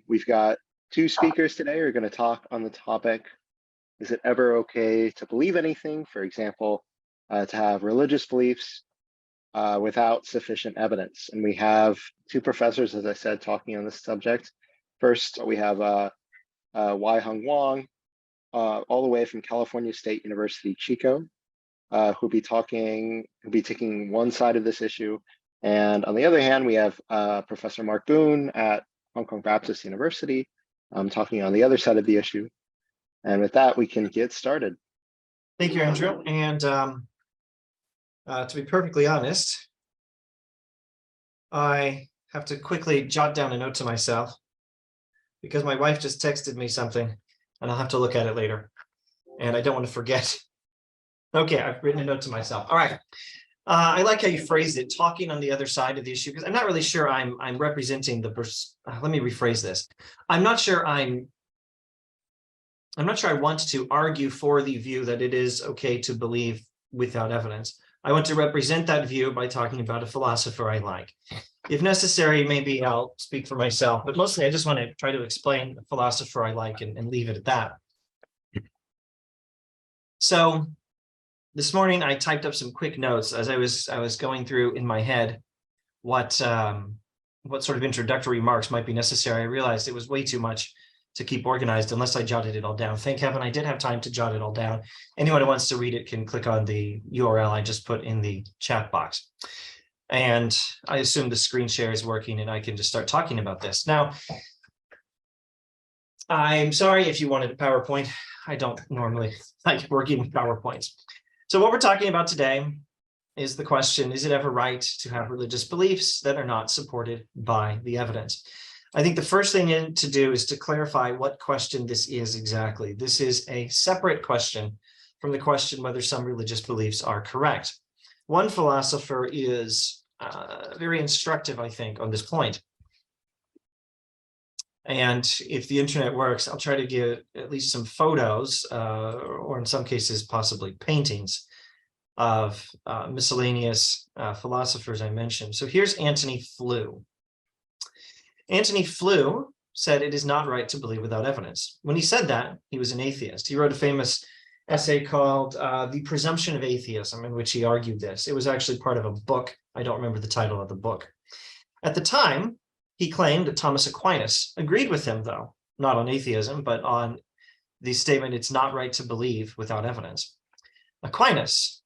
We've got two speakers today who are going to talk on the topic, is it ever okay to believe anything? For example, to have religious beliefs without sufficient evidence. And we have two professors, as I said, talking on this subject. First, we have Wai Hung Wong, all the way from California State University, Chico, who'll be taking one side of this issue. And on the other hand, we have Professor Mark BOONE at Hong Kong Baptist University, talking on the other side of the issue. And with that, we can get started. Thank you, Andrew. And to be perfectly honest, I have to quickly jot down a note to myself because my wife just texted me something and I'll have to look at it later. And I don't want to forget. Okay, I've written a note to myself. All right. I like how you phrased it, talking on the other side of the issue, because I'm not really sure I'm representing the let me rephrase this. I'm not sure I want to argue for the view that it is okay to believe without evidence. I want to represent that view by talking about a philosopher I like. If necessary, maybe I'll speak for myself, but mostly I just want to try to explain a philosopher I like and leave it at that. So this morning I typed up some quick notes as I was going through in my head what sort of introductory remarks might be necessary. I realized it was way too much to keep organized unless I jotted it all down. Thank heaven I did have time to jot it all down. Anyone who wants to read it can click on the URL I just put in the chat box. And I assume the screen share is working and I can just start talking about this. Now, I'm sorry if you wanted a PowerPoint. I don't normally like working with PowerPoints. So what we're talking about today is the question, is it ever right to have religious beliefs that are not supported by the evidence? I think the first thing to do is to clarify what question this is exactly. This is a separate question from the question whether some religious beliefs are correct. One philosopher is very instructive, I think, on this point. And if the internet works, I'll try to give at least some photos, or in some cases, possibly paintings of miscellaneous philosophers I mentioned. So here's Antony Flew. Antony Flew said it is not right to believe without evidence. When he said that, he was an atheist. He wrote a famous essay called The Presumption of Atheism, in which he argued this. It was actually part of a book. I don't remember the title of the book. At the time, he claimed that Thomas Aquinas agreed with him, though, not on atheism, but on the statement, it's not right to believe without evidence. Aquinas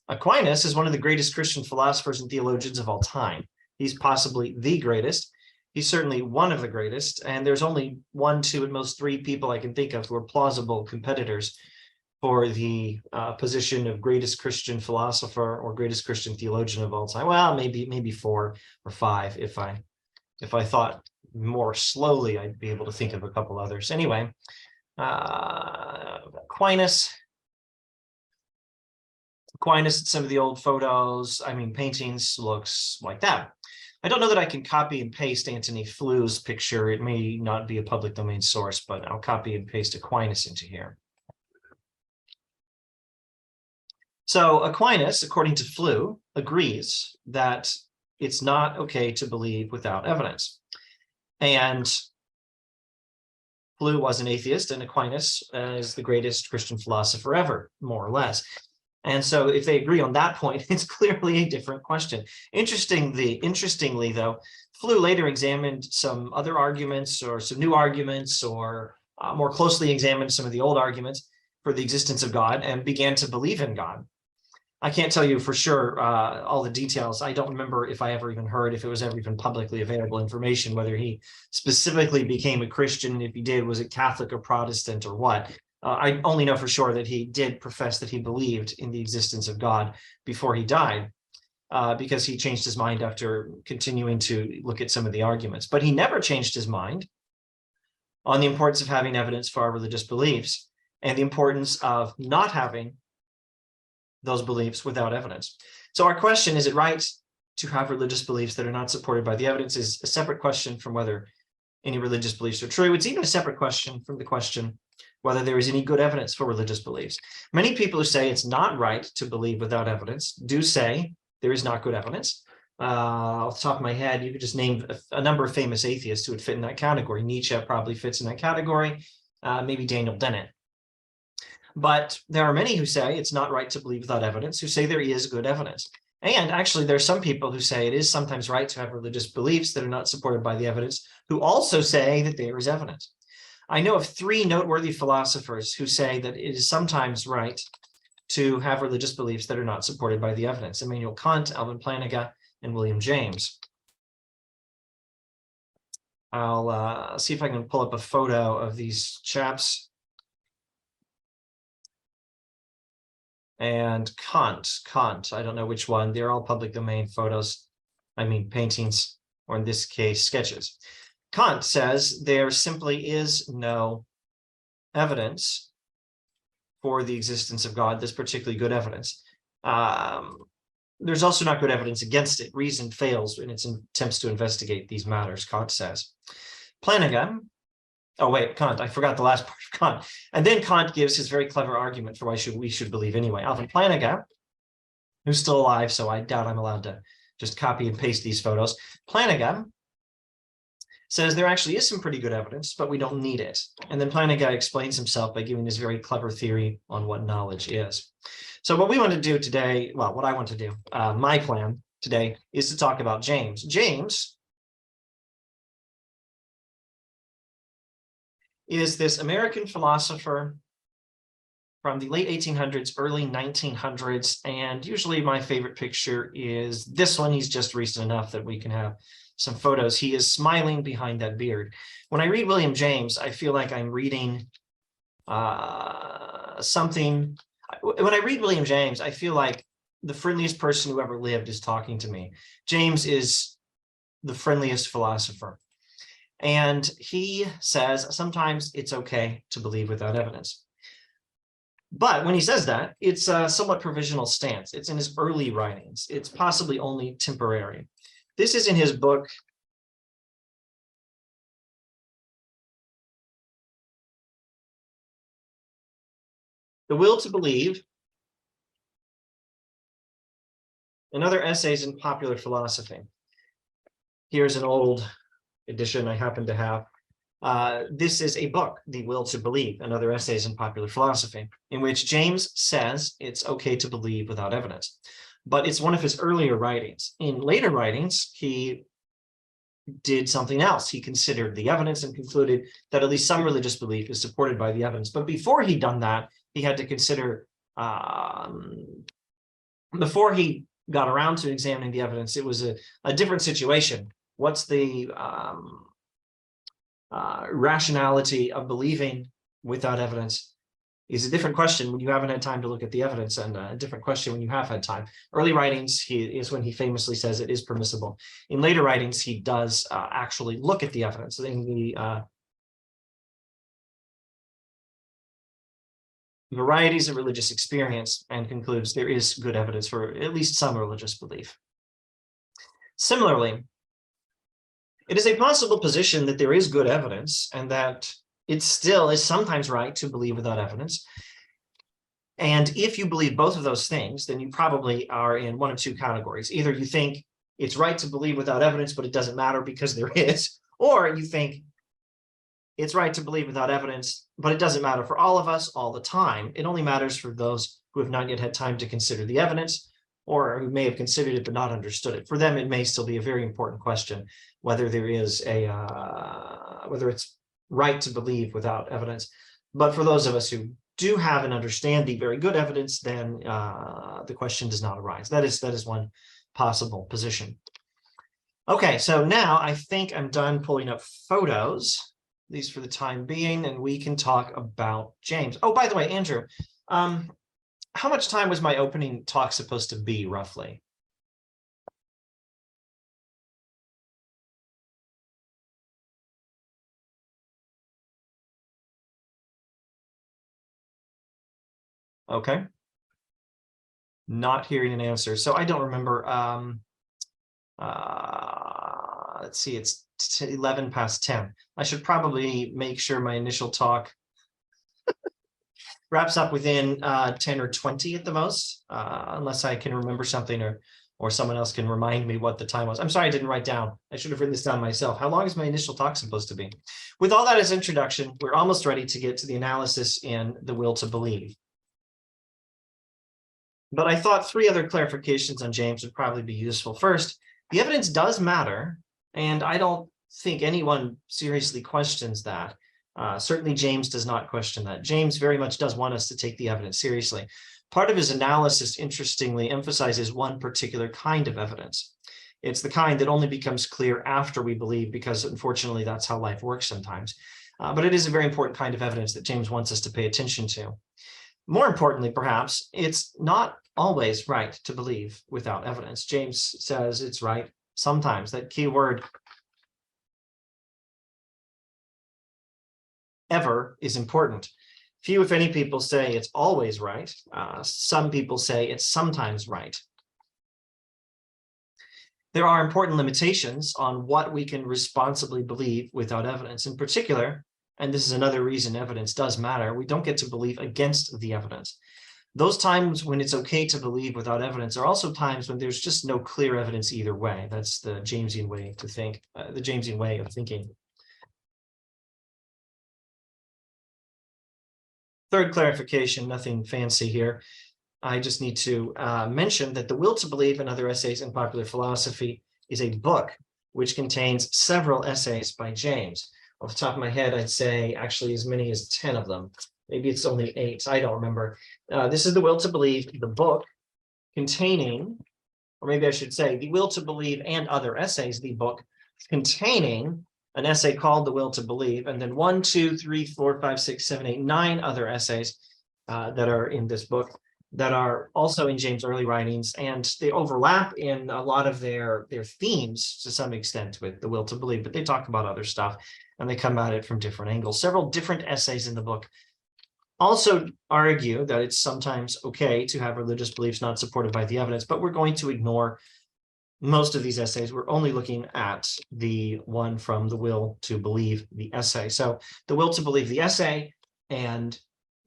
is one of the greatest Christian philosophers and theologians of all time. He's possibly the greatest. He's certainly one of the greatest, and there's only one, two, at most three people I can think of who are plausible competitors for the position of greatest Christian philosopher or greatest Christian theologian of all time. Well, maybe four or five. If I thought more slowly, I'd be able to think of a couple others. Anyway, Aquinas, some of the old photos, paintings, looks like that. I don't know that I can copy and paste Antony Flew's picture. It may not be a public domain source, but I'll copy and paste Aquinas into here. So Aquinas, according to Flew, agrees that it's not okay to believe without evidence. And Flew was an atheist, and Aquinas is the greatest Christian philosopher ever, more or less. And so if they agree on that point, it's clearly a different question. Interestingly, though, Flew later examined some other arguments or some new arguments, or more closely examined some of the old arguments for the existence of God and began to believe in God. I can't tell you for sure all the details. I don't remember if I ever even heard, if it was ever even publicly available information, whether he specifically became a Christian. If he did, was it Catholic or Protestant or what? I only know for sure that he did profess that he believed in the existence of God before he died, because he changed his mind after continuing to look at some of the arguments. But he never changed his mind on the importance of having evidence for our religious beliefs and the importance of not having those beliefs without evidence. So our question, is it right to have religious beliefs that are not supported by the evidence, is a separate question from whether any religious beliefs are true. It's even a separate question from the question whether there is any good evidence for religious beliefs. Many people who say it's not right to believe without evidence do say there is not good evidence. Off the top of my head, you could just name a number of famous atheists who would fit in that category. Nietzsche probably fits in that category, maybe Daniel Dennett. But there are many who say it's not right to believe without evidence, who say there is good evidence. And actually, there are some people who say it is sometimes right to have religious beliefs that are not supported by the evidence, who also say that there is evidence. I know of 3 noteworthy philosophers who say that it is sometimes right to have religious beliefs that are not supported by the evidence: Immanuel Kant, Alvin Plantinga, and William James. I'll see if I can pull up a photo of these chaps. And Kant, I don't know which one. They're all public domain photos. I mean, paintings, or in this case, sketches. Kant says there simply is no evidence for the existence of God. There's particularly good evidence. There's also not good evidence against it. Reason fails in its attempts to investigate these matters, Kant says. Plantinga, oh wait, Kant, I forgot the last part of Kant. And then Kant gives his very clever argument for why we should believe anyway. Alvin Plantinga, who's still alive, so I doubt I'm allowed to just copy and paste these photos. Plantinga says there actually is some pretty good evidence, but we don't need it. And then Plantinga explains himself by giving this very clever theory on what knowledge is. So what we want to do today, well, what I want to do, my plan today, is to talk about James. James is this American philosopher from the late 1800s, early 1900s, and usually my favorite picture is this one. He's just recent enough that we can have some photos. He is smiling behind that beard. When I read William James, I feel like I'm reading something. When I read William James, I feel like the friendliest person who ever lived is talking to me. James is the friendliest philosopher. And he says sometimes it's okay to believe without evidence. But when he says that, it's a somewhat provisional stance. It's in his early writings. It's possibly only temporary. This is in his book, The Will to Believe, and Other Essays in Popular Philosophy. Here's an old edition I happen to have. This is a book, The Will to Believe, and Other Essays in Popular Philosophy, in which James says it's okay to believe without evidence. But it's one of his earlier writings. In later writings, he did something else. He considered the evidence and concluded that at least some religious belief is supported by the evidence. But before he'd done that, he had to consider, before he got around to examining the evidence, it was a different situation. What's the rationality of believing without evidence is a different question when you haven't had time to look at the evidence, and a different question when you have had time. Early writings is when he famously says it is permissible. In later writings, he does actually look at the evidence in the varieties of religious experience, and concludes there is good evidence for at least some religious belief. Similarly, it is a possible position that there is good evidence and that it still is sometimes right to believe without evidence. And if you believe both of those things, then you probably are in one of 2 categories. Either you think it's right to believe without evidence, but it doesn't matter because there is, or you think it's right to believe without evidence, but it doesn't matter for all of us all the time. It only matters for those who have not yet had time to consider the evidence, or who may have considered it but not understood it. For them, it may still be a very important question whether there is whether it's right to believe without evidence. But for those of us who do have and understand the very good evidence, then the question does not arise. That is one possible position. Okay, so now I think I'm done pulling up photos, at least for the time being, and we can talk about James. Oh, by the way, Andrew, how much time was my opening talk supposed to be, roughly? Okay. Not hearing an answer. So I don't remember. Let's see, it's 11 past 10. I should probably make sure my initial talk wraps up within 10 or 20 at the most, unless I can remember something or or someone else can remind me what the time was. I'm sorry I didn't write down. I should have written this down myself. How long is my initial talk supposed to be? With all that as introduction, we're almost ready to get to the analysis in the will to believe. But I thought 3 other clarifications on James would probably be useful. First, the evidence does matter, and I don't think anyone seriously questions that. Certainly James does not question that. James very much does want us to take the evidence seriously. Part of his analysis, interestingly, emphasizes one particular kind of evidence. It's the kind that only becomes clear after we believe, because unfortunately that's how life works sometimes. But it is a very important kind of evidence that James wants us to pay attention to. More importantly, perhaps, it's not always right to believe without evidence. James says it's right sometimes. That key word, ever, is important. Few, if any, people say it's always right. Some people say it's sometimes right. There are important limitations on what we can responsibly believe without evidence. In particular, and this is another reason evidence does matter, we don't get to believe against the evidence. Those times when it's okay to believe without evidence are also times when there's just no clear evidence either way. That's the Jamesian way to think, the Jamesian way of thinking. Third clarification, nothing fancy here. I just need to mention that The Will to Believe and Other Essays in Popular Philosophy is a book which contains several essays by James. Off the top of my head, I'd say actually as many as 10 of them. Maybe it's only 8, I don't remember. This is The Will to Believe, the book containing, or maybe I should say, The Will to Believe and Other Essays, the book containing an essay called The Will to Believe, and then 1, 2, 3, 4, 5, 6, 7, 8, 9 other essays that are in this book that are also in James' early writings, and they overlap in a lot of their themes to some extent with The Will to Believe, but they talk about other stuff, and they come at it from different angles. Several different essays in the book also argue that it's sometimes okay to have religious beliefs not supported by the evidence, but we're going to ignore most of these essays. We're only looking at the one from The Will to Believe, the essay. So The Will to Believe, the essay, and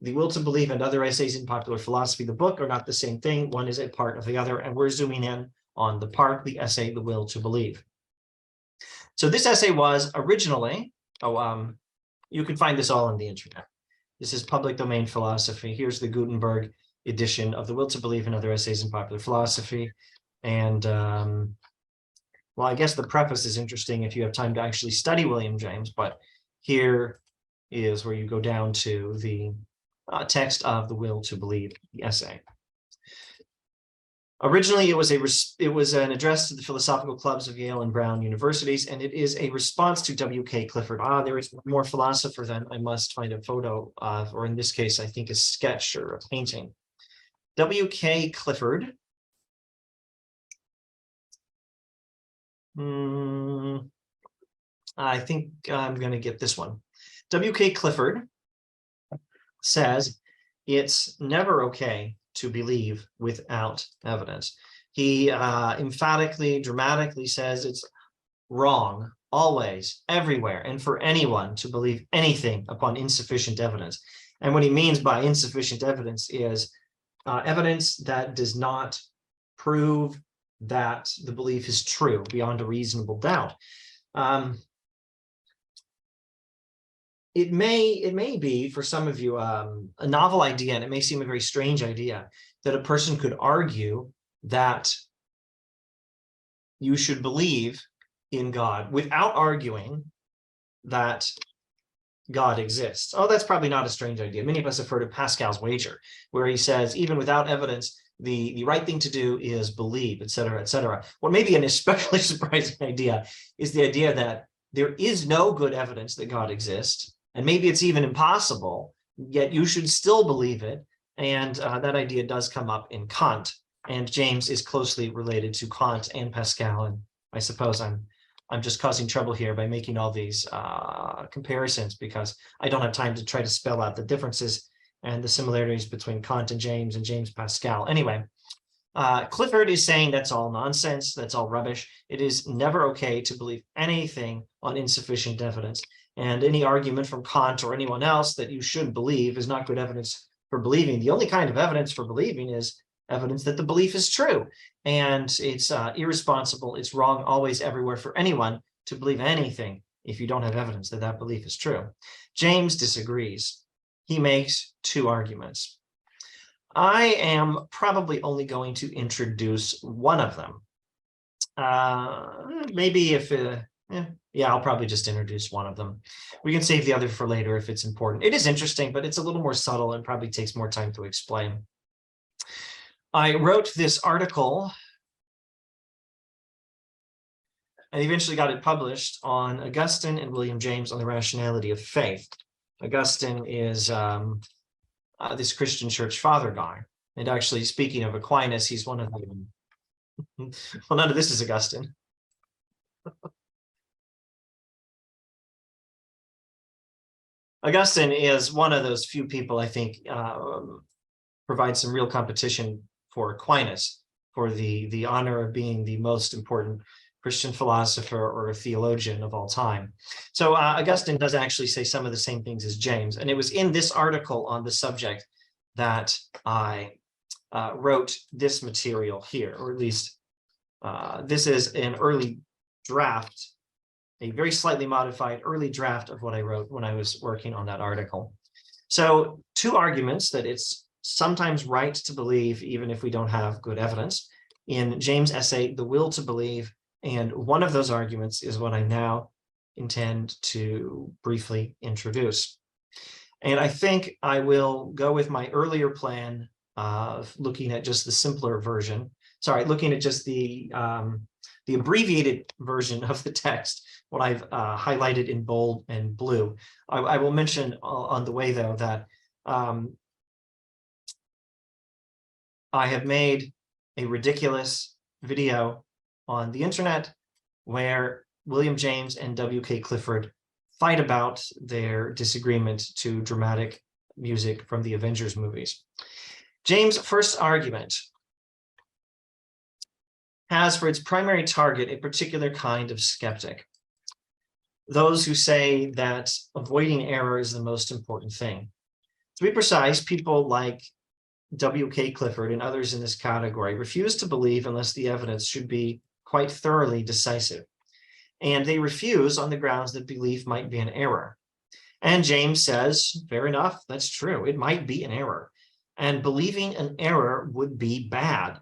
The Will to Believe and Other Essays in Popular Philosophy, the book, are not the same thing. One is a part of the other, and we're zooming in on the part, the essay, The Will to Believe. So this essay was originally, you can find this all on the internet. This is public domain philosophy. Here's the Gutenberg edition of The Will to Believe and Other Essays in Popular Philosophy. And well, I guess the preface is interesting if you have time to actually study William James, but here is where you go down to the text of The Will to Believe, the essay. Originally, it was an address to the philosophical clubs of Yale and Brown universities, and it is a response to W.K. Clifford. There is more philosopher than I must find a photo of, or in this case, I think a sketch or a painting. W.K. Clifford. I think I'm going to get this one. W.K. Clifford says it's never okay to believe without evidence. He emphatically, dramatically says it's wrong, always, everywhere, and for anyone to believe anything upon insufficient evidence. And what he means by insufficient evidence is evidence that does not prove that the belief is true beyond a reasonable doubt. It may be for some of you a novel idea, and it may seem a very strange idea, that a person could argue that you should believe in God without arguing that God exists. Oh, that's probably not a strange idea. Many of us have heard of Pascal's wager, where he says, even without evidence, the right thing to do is believe, et cetera, et cetera. What may be an especially surprising idea is the idea that there is no good evidence that God exists, and maybe it's even impossible, yet you should still believe it. And that idea does come up in Kant, and James is closely related to Kant and Pascal. And I suppose I'm just causing trouble here by making all these comparisons, because I don't have time to try to spell out the differences and the similarities between Kant and James Pascal. Anyway, Clifford is saying that's all nonsense, that's all rubbish. It is never okay to believe anything on insufficient evidence. And any argument from Kant or anyone else that you should believe is not good evidence for believing. The only kind of evidence for believing is evidence that the belief is true. And it's irresponsible, it's wrong always, everywhere for anyone to believe anything if you don't have evidence that that belief is true. James disagrees. He makes two arguments. I am probably only going to introduce one of them. Maybe if, yeah, I'll probably just introduce one of them. We can save the other for later if it's important. It is interesting, but it's a little more subtle and probably takes more time to explain. I wrote this article and eventually got it published on Augustine and William James on the rationality of faith. Augustine is this Christian church father guy. And actually, speaking of Aquinas, he's one of them. Well, none of this is Augustine. Augustine is one of those few people, I think, provides some real competition for Aquinas, for the honor of being the most important Christian philosopher or theologian of all time. So Augustine does actually say some of the same things as James. And it was in this article on the subject that I wrote this material here, or at least this is an early draft, a very slightly modified early draft of what I wrote when I was working on that article. So two arguments that it's sometimes right to believe even if we don't have good evidence in James' essay, The Will to Believe. And one of those arguments is what I now intend to briefly introduce. And I think I will go with my earlier plan of looking at just the simpler version. Sorry, looking at just the abbreviated version of the text, what I've highlighted in bold and blue. I will mention on the way, though, that I have made a ridiculous video on the internet where William James and W.K. Clifford fight about their disagreement to dramatic music from the Avengers movies. James' first argument has for its primary target a particular kind of skeptic. Those who say that avoiding error is the most important thing. To be precise, people like W.K. Clifford and others in this category refuse to believe unless the evidence should be quite thoroughly decisive. And they refuse on the grounds that belief might be an error. And James says, fair enough, that's true. It might be an error. And believing an error would be bad.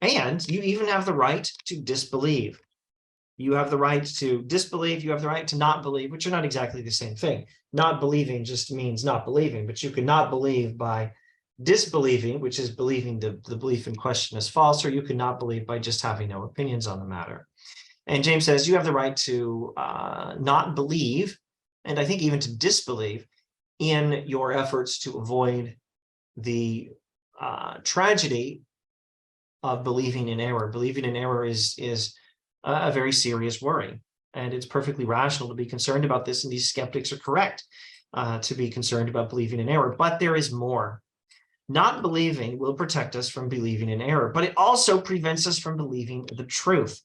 And you even have the right to disbelieve. You have the right to disbelieve, you have the right to not believe, which are not exactly the same thing. Not believing just means not believing, but you can not believe by disbelieving, which is believing the belief in question is false, or you can not believe by just having no opinions on the matter. And James says you have the right to not believe, and I think even to disbelieve, in your efforts to avoid the tragedy of believing in error. Believing in error is a very serious worry, and it's perfectly rational to be concerned about this, and these skeptics are correct to be concerned about believing in error. But there is more. Not believing will protect us from believing in error, but it also prevents us from believing the truth.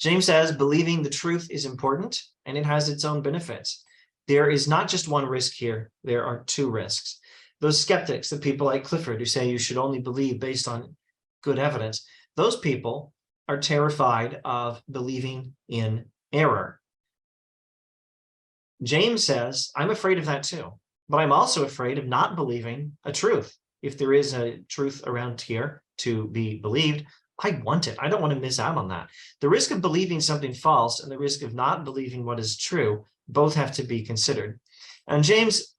James says believing the truth is important, and it has its own benefits. There is not just one risk here, there are two risks. Those skeptics, the people like Clifford who say you should only believe based on good evidence, those people are terrified of believing in error. James says, I'm afraid of that too, but I'm also afraid of not believing a truth. If there is a truth around here to be believed, I want it. I don't want to miss out on that. The risk of believing something false and the risk of not believing what is true both have to be considered. And James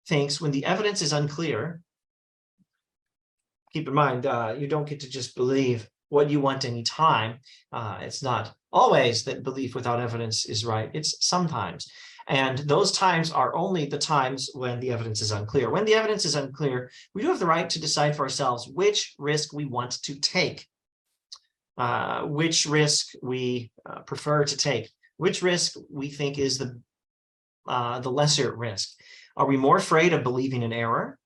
thinks when the evidence is unclear, keep in mind, you don't get to just believe what you want any time. It's not always that belief without evidence is right. It's sometimes. And those times are only the times when the evidence is unclear. When the evidence is unclear, we do have the right to decide for ourselves which risk we want to take, which risk we prefer to take, which risk we think is the lesser risk. Are we more afraid of believing in error,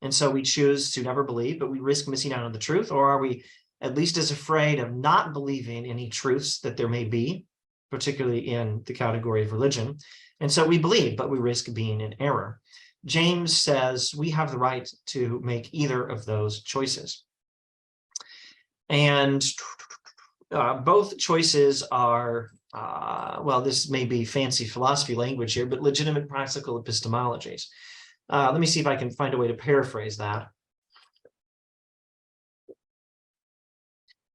and so we choose to never believe, but we risk missing out on the truth? Or are we at least as afraid of not believing any truths that there may be, particularly in the category of religion, and so we believe, but we risk being in error? James says we have the right to make either of those choices. And both choices are, well, this may be fancy philosophy language here, but legitimate practical epistemologies. Let me see if I can find a way to paraphrase that.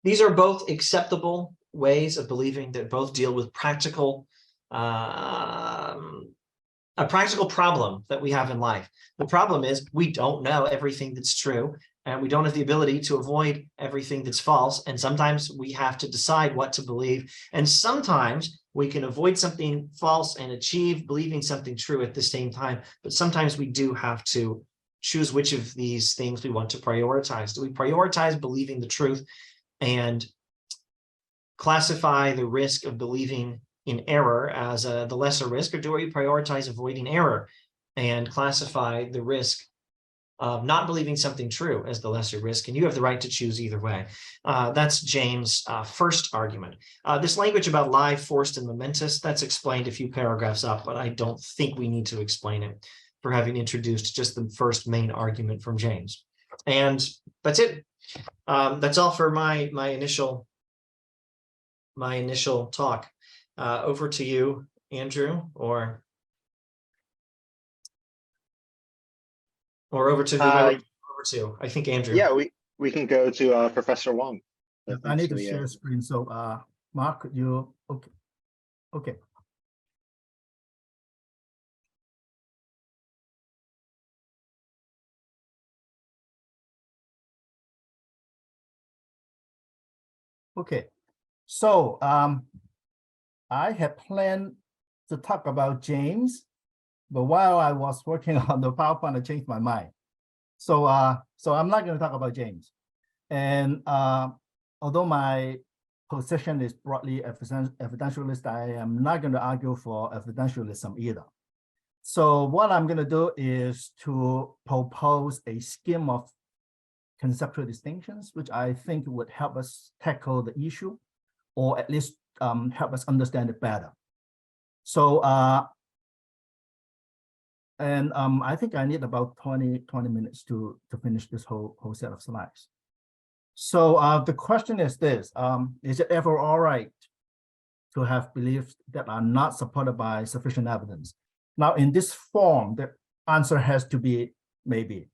These are both acceptable ways of believing that both deal with practical, a practical problem that we have in life. The problem is we don't know everything that's true, and we don't have the ability to avoid everything that's false. And sometimes we have to decide what to believe. And sometimes we can avoid something false and achieve believing something true at the same time. But sometimes we do have to choose which of these things we want to prioritize. Do we prioritize believing the truth and classify the risk of believing in error as the lesser risk, or do we prioritize avoiding error and classify the risk of not believing something true as the lesser risk? And you have the right to choose either way. That's James' first argument. This language about live, forced, and momentous, that's explained a few paragraphs up, but I don't think we need to explain it for having introduced just the first main argument from James. And that's it. That's all for my initial talk. Over to you, Andrew, or over to whoever over to. I think Andrew. Yeah, we can go to Professor Wong. I need to share screen. So Mark, you okay? Okay. Okay. So I had planned to talk about James, but while I was working on the PowerPoint, I changed my mind. So so I'm not going to talk about James. And although my position is broadly evidentialist, I am not going to argue for evidentialism either. So what I'm going to do is to propose a scheme of conceptual distinctions, which I think would help us tackle the issue, or at least help us understand it better. So I think I need about 20 minutes to finish this whole set of slides. So the question is this: is it ever all right to have beliefs that are not supported by sufficient evidence? Now, in this form, the answer has to be maybe,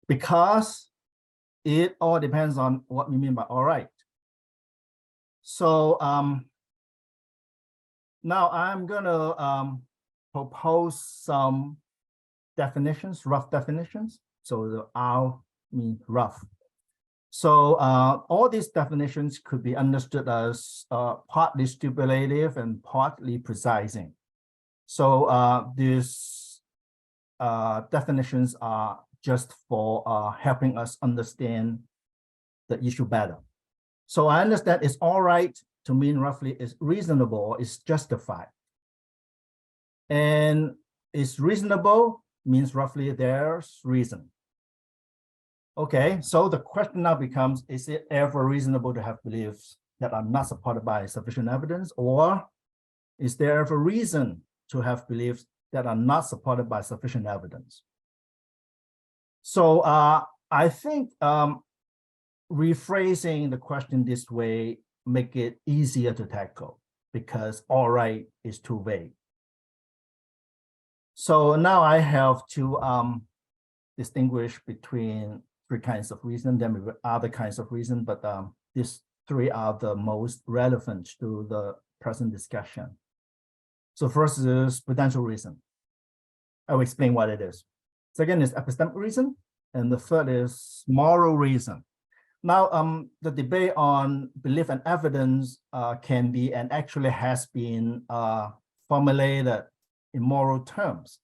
because it all depends on what we mean by all right. So now I'm going to propose some definitions, rough definitions. So the R means rough. So all these definitions could be understood as partly stipulative and partly precising. So these definitions are just for helping us understand the issue better. So I understand it's all right to mean roughly is reasonable, is justified. And is reasonable means roughly there's reason. Okay, so the question now becomes, is it ever reasonable to have beliefs that are not supported by sufficient evidence, or is there ever reason to have beliefs that are not supported by sufficient evidence? So I think rephrasing the question this way make it easier to tackle, because all right is too vague. So now I have to distinguish between three kinds of reason, then other kinds of reason, but these three are the most relevant to the present discussion. So first is potential reason. I will explain what it is. Second is epistemic reason, and the third is moral reason. Now, the debate on belief and evidence can be and actually has been formulated in moral terms,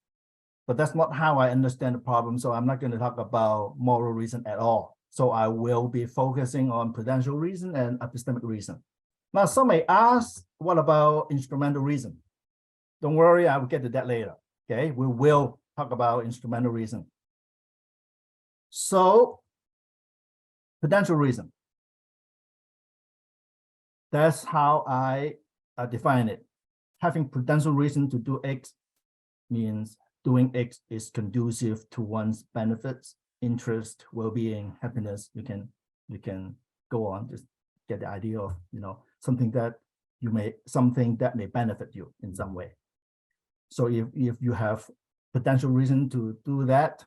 but that's not how I understand the problem. So I'm not going to talk about moral reason at all. So I will be focusing on prudential reason and epistemic reason. Now, some may ask, what about instrumental reason? Don't worry, I will get to that later. Okay, we will talk about instrumental reason. So, prudential reason. That's how I define it. Having prudential reason to do X means doing X is conducive to one's benefits, interest, well-being, happiness. You can go on, just get the idea of, something that may benefit you in some way. So if you have potential reason to do that,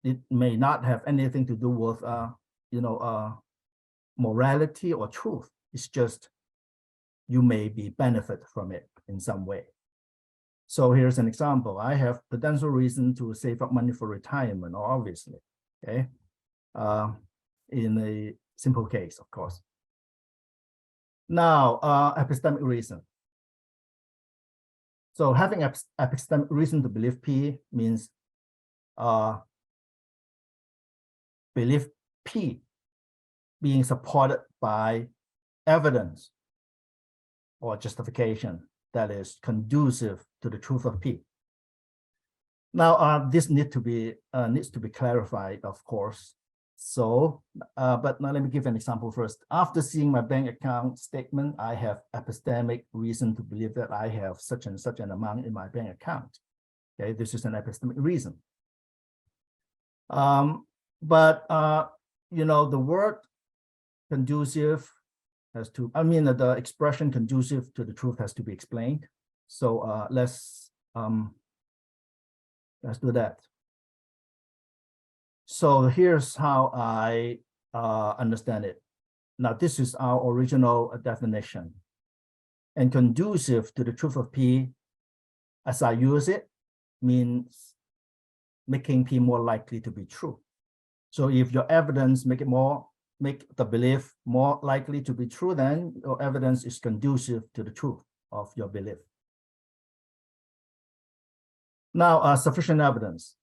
it may not have anything to do with, morality or truth. It's just you may be benefit from it in some way. So here's an example. I have potential reason to save up money for retirement, obviously, okay? In a simple case, of course. Now, epistemic reason. So having epistemic reason to believe P means belief P being supported by evidence or justification that is conducive to the truth of P. Now, this needs to be clarified, of course. So, but now let me give an example first. After seeing my bank account statement, I have epistemic reason to believe that I have such and such an amount in my bank account. Okay, this is an epistemic reason. But the word conducive has to, the expression conducive to the truth has to be explained. So let's do that. So here's how I understand it. Now, this is our original definition. And conducive to the truth of P, as I use it, means making P more likely to be true. So if your evidence make the belief more likely to be true, then your evidence is conducive to the truth of your belief. Now, sufficient evidence.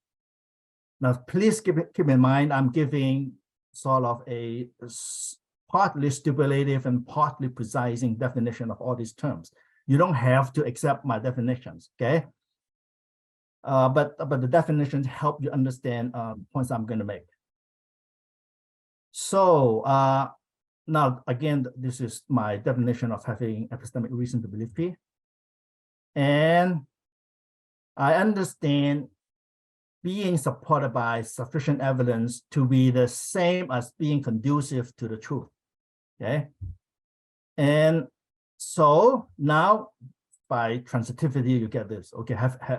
Now, please keep in mind, I'm giving sort of a partly stipulative and partly precising definition of all these terms. You don't have to accept my definitions, okay? But the definitions help you understand points I'm going to make. So now, again, this is my definition of having epistemic reason to believe P. And I understand being supported by sufficient evidence to be the same as being conducive to the truth, okay? And so now, by transitivity, you get this, okay?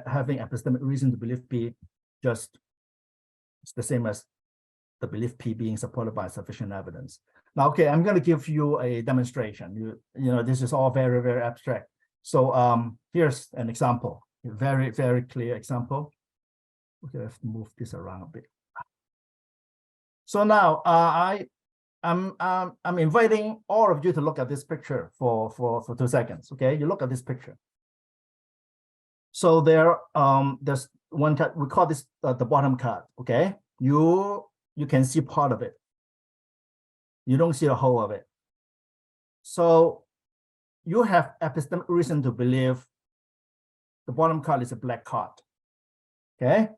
Having epistemic reason to believe P just it's the same as the belief P being supported by sufficient evidence. Now, okay, I'm going to give you a demonstration. This is all very, very abstract. So here's an example, a very, very clear example. Okay, let's move this around a bit. So now I'm inviting all of you to look at this picture for 2 seconds. Okay, you look at this picture. So there's one card, we call this the bottom card. Okay, you can see part of it. You don't see the whole of it. So you have epistemic reason to believe the bottom card is a black card. Okay,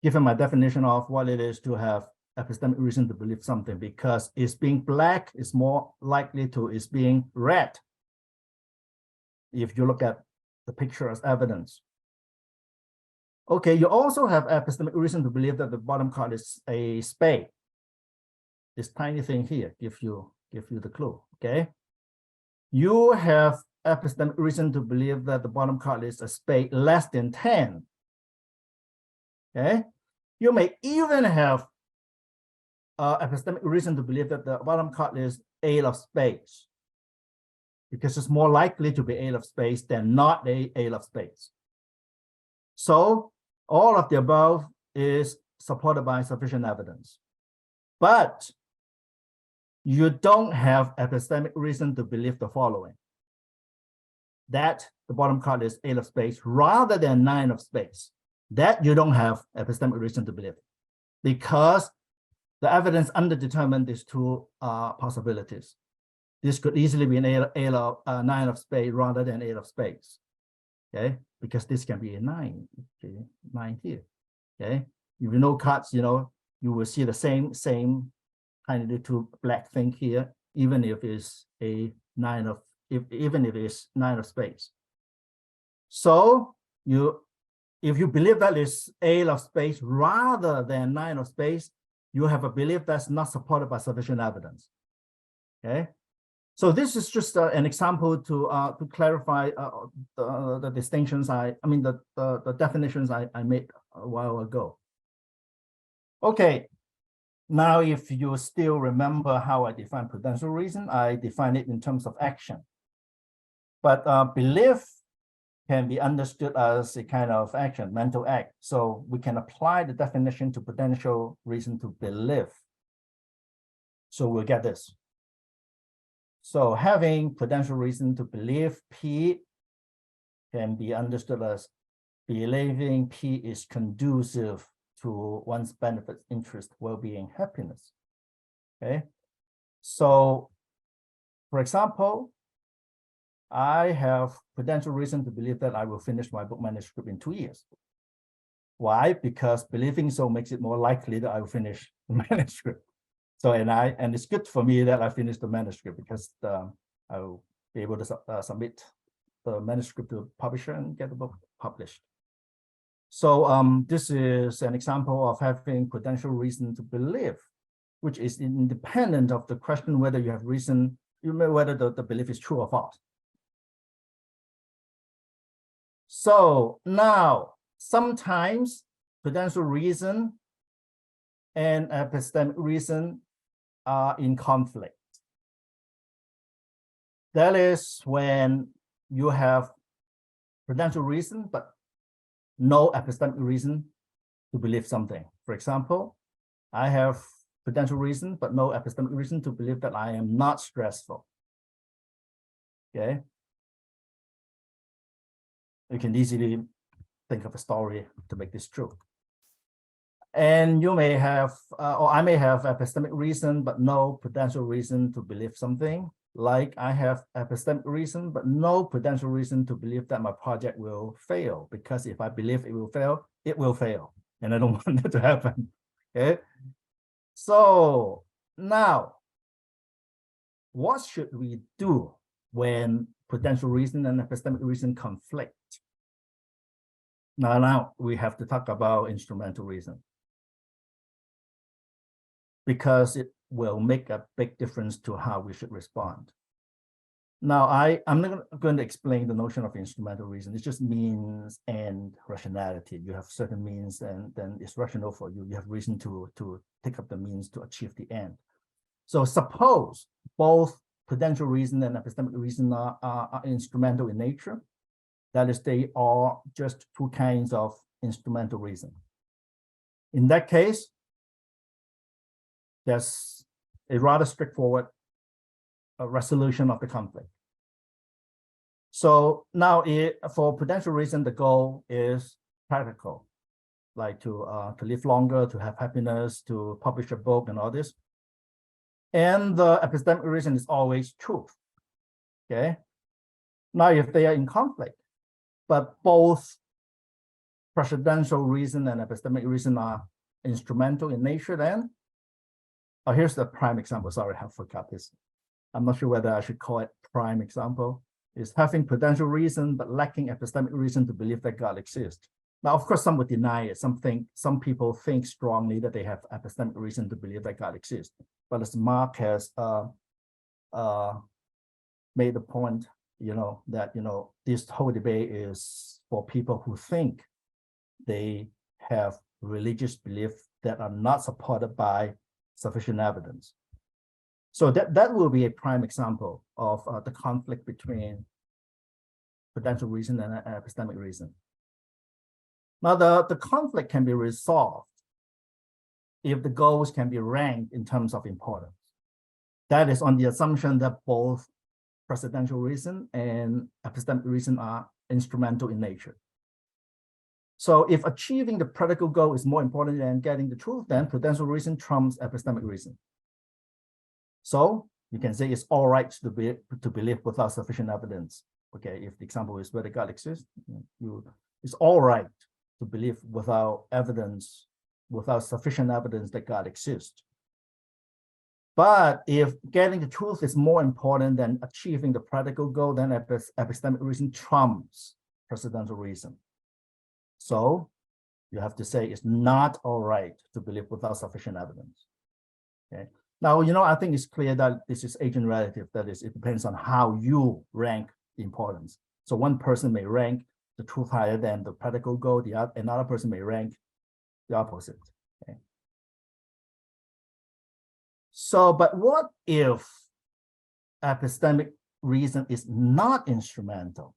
given my definition of what it is to have epistemic reason to believe something, because it's being black is more likely to is being red if you look at the picture as evidence. Okay, you also have epistemic reason to believe that the bottom card is a spade. This tiny thing here give you the clue. Okay, you have epistemic reason to believe that the bottom card is a spade less than 10. Okay, you may even have epistemic reason to believe that the bottom card is 8 of spades, because it's more likely to be 8 of spades than not 8 of spades. So all of the above is supported by sufficient evidence, but you don't have epistemic reason to believe the following: that the bottom card is 8 of spades rather than 9 of spades. That you don't have epistemic reason to believe, because the evidence underdetermined these two possibilities. This could easily be an 9 of spades rather than 8 of spades. Okay, because this can be a 9. Okay, 9 here. Okay, if you know cards, you will see the same kind of little black thing here, even if it's a 9 of even if it's 9 of spades. So if you believe that it's 8 of spades rather than 9 of spades, you have a belief that's not supported by sufficient evidence. Okay, so this is just an example to clarify the distinctions the definitions I made a while ago. Okay, now if you still remember how I define prudential reason, I define it in terms of action. But belief can be understood as a kind of action, mental act. So we can apply the definition to prudential reason to belief. So we'll get this. So having prudential reason to believe P can be understood as believing P is conducive to one's benefits, interest, well-being, happiness. Okay. So, for example, I have prudential reason to believe that I will finish my book manuscript in 2 years. Why? Because believing so makes it more likely that I will finish the manuscript. So, and it's good for me that I finish the manuscript because I will be able to submit the manuscript to the publisher and get the book published. So this is an example of having prudential reason to believe, which is independent of the question whether you have reason, whether the belief is true or false. So now, sometimes prudential reason and epistemic reason are in conflict. That is when you have prudential reason, but no epistemic reason to believe something. For example, I have prudential reason, but no epistemic reason to believe that I am not stressful. Okay. You can easily think of a story to make this true. And you may have, or I may have epistemic reason, but no prudential reason to believe something. Like I have epistemic reason, but no prudential reason to believe that my project will fail. Because if I believe it will fail. And I don't want that to happen. Okay. So now, what should we do when prudential reason and epistemic reason conflict? Now we have to talk about instrumental reason, because it will make a big difference to how we should respond. Now, I'm not going to explain the notion of instrumental reason. It just means and rationality. You have certain means, and then it's rational for you. You have reason to take up the means to achieve the end. So suppose both prudential reason and epistemic reason are instrumental in nature. That is, they are just two kinds of instrumental reason. In that case, there's a rather straightforward resolution of the conflict. So now for prudential reason, the goal is practical, like to live longer, to have happiness, to publish a book and all this. And the epistemic reason is always truth. Okay. Now, if they are in conflict, but both prudential reason and epistemic reason are instrumental in nature, then here's the prime example. Sorry, I forgot this. I'm not sure whether I should call it prime example. Is having prudential reason but lacking epistemic reason to believe that God exists. Now, of course, some would deny it. Some people think strongly that they have epistemic reason to believe that God exists. But as Mark has made the point, that this whole debate is for people who think they have religious beliefs that are not supported by sufficient evidence. So that will be a prime example of the conflict between prudential reason and epistemic reason. Now, the conflict can be resolved if the goals can be ranked in terms of importance. That is on the assumption that both prudential reason and epistemic reason are instrumental in nature. So if achieving the practical goal is more important than getting the truth, then prudential reason trumps epistemic reason. So you can say it's all right to believe without sufficient evidence. Okay, if the example is whether God exists, it's all right to believe without evidence, without sufficient evidence that God exists. But if getting the truth is more important than achieving the practical goal, then epistemic reason trumps prudential reason. So You have to say it's not all right to believe without sufficient evidence. Okay. Now, I think it's clear that this is agent relative. That is, it depends on how you rank importance. So one person may rank the truth higher than the practical goal. Another person may rank the opposite. Okay. So, but what if epistemic reason is not instrumental?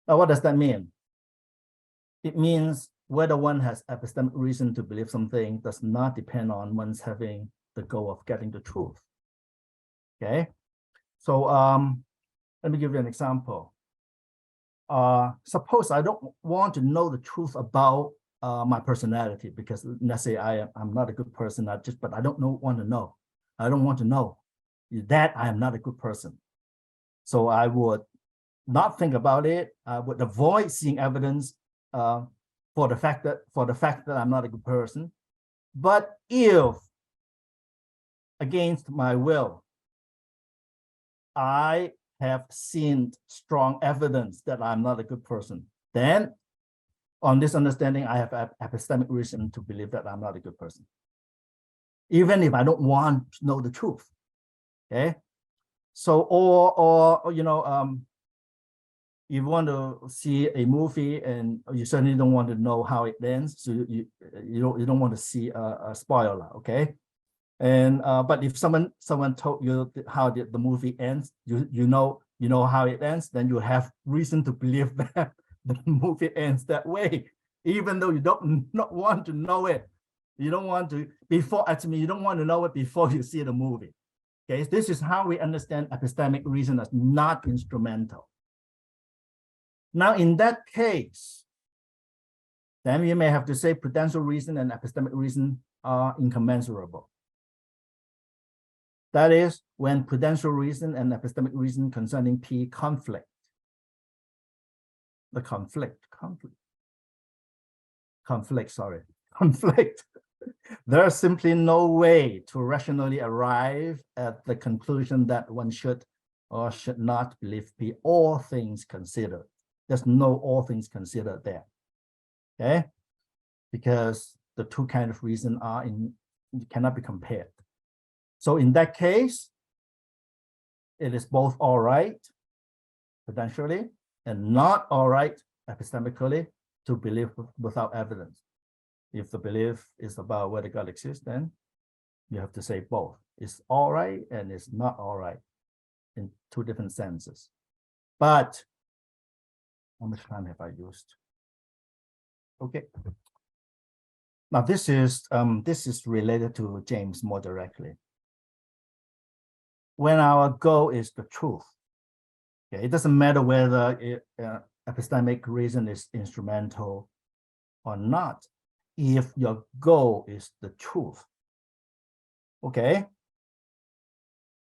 Now, what does that mean? It means whether one has epistemic reason to believe something does not depend on one's having the goal of getting the truth. Okay, so let me give you an example. Suppose I don't want to know the truth about my personality, because let's say I'm not a good person, but I don't want to know. I don't want to know that I am not a good person. So I would not think about it. I would avoid seeing evidence for the fact that I'm not a good person. But if against my will, I have seen strong evidence that I'm not a good person, then on this understanding, I have epistemic reason to believe that I'm not a good person, even if I don't want to know the truth. Okay, so or if you want to see a movie and you certainly don't want to know how it ends, so you don't want to see a spoiler, okay? And but if someone told you how the movie ends, you know how it ends, then you have reason to believe that the movie ends that way, even though you don't not want to know it. You don't want to you don't want to know it before you see the movie. Okay, this is how we understand epistemic reason as not instrumental. Now, in that case, then we may have to say prudential reason and epistemic reason are incommensurable. That is, when prudential reason and epistemic reason concerning P conflict. Conflict. There's simply no way to rationally arrive at the conclusion that one should or should not believe P, all things considered. There's no all things considered there, okay? Because the two kinds of reason cannot be compared. So in that case, it is both all right, potentially, and not all right, epistemically, to believe without evidence. If the belief is about whether God exists, then you have to say both. It's all right and it's not all right in two different senses. But how much time have I used? Okay. Now this is related to James more directly. When our goal is the truth, okay, it doesn't matter whether epistemic reason is instrumental or not. If your goal is the truth, okay,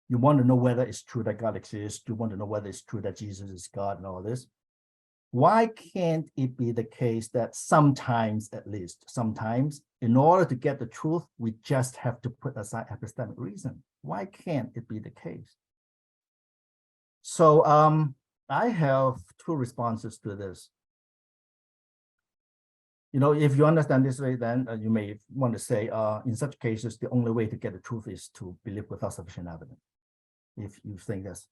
you want to know whether it's true that God exists. You want to know whether it's true that Jesus is God and all this. Why can't it be the case that sometimes, at least sometimes, in order to get the truth, we just have to put aside epistemic reason? Why can't it be the case? So I have two responses to this. If you understand this way, then you may want to say, in such cases, the only way to get the truth is to believe without sufficient evidence. If you think that's,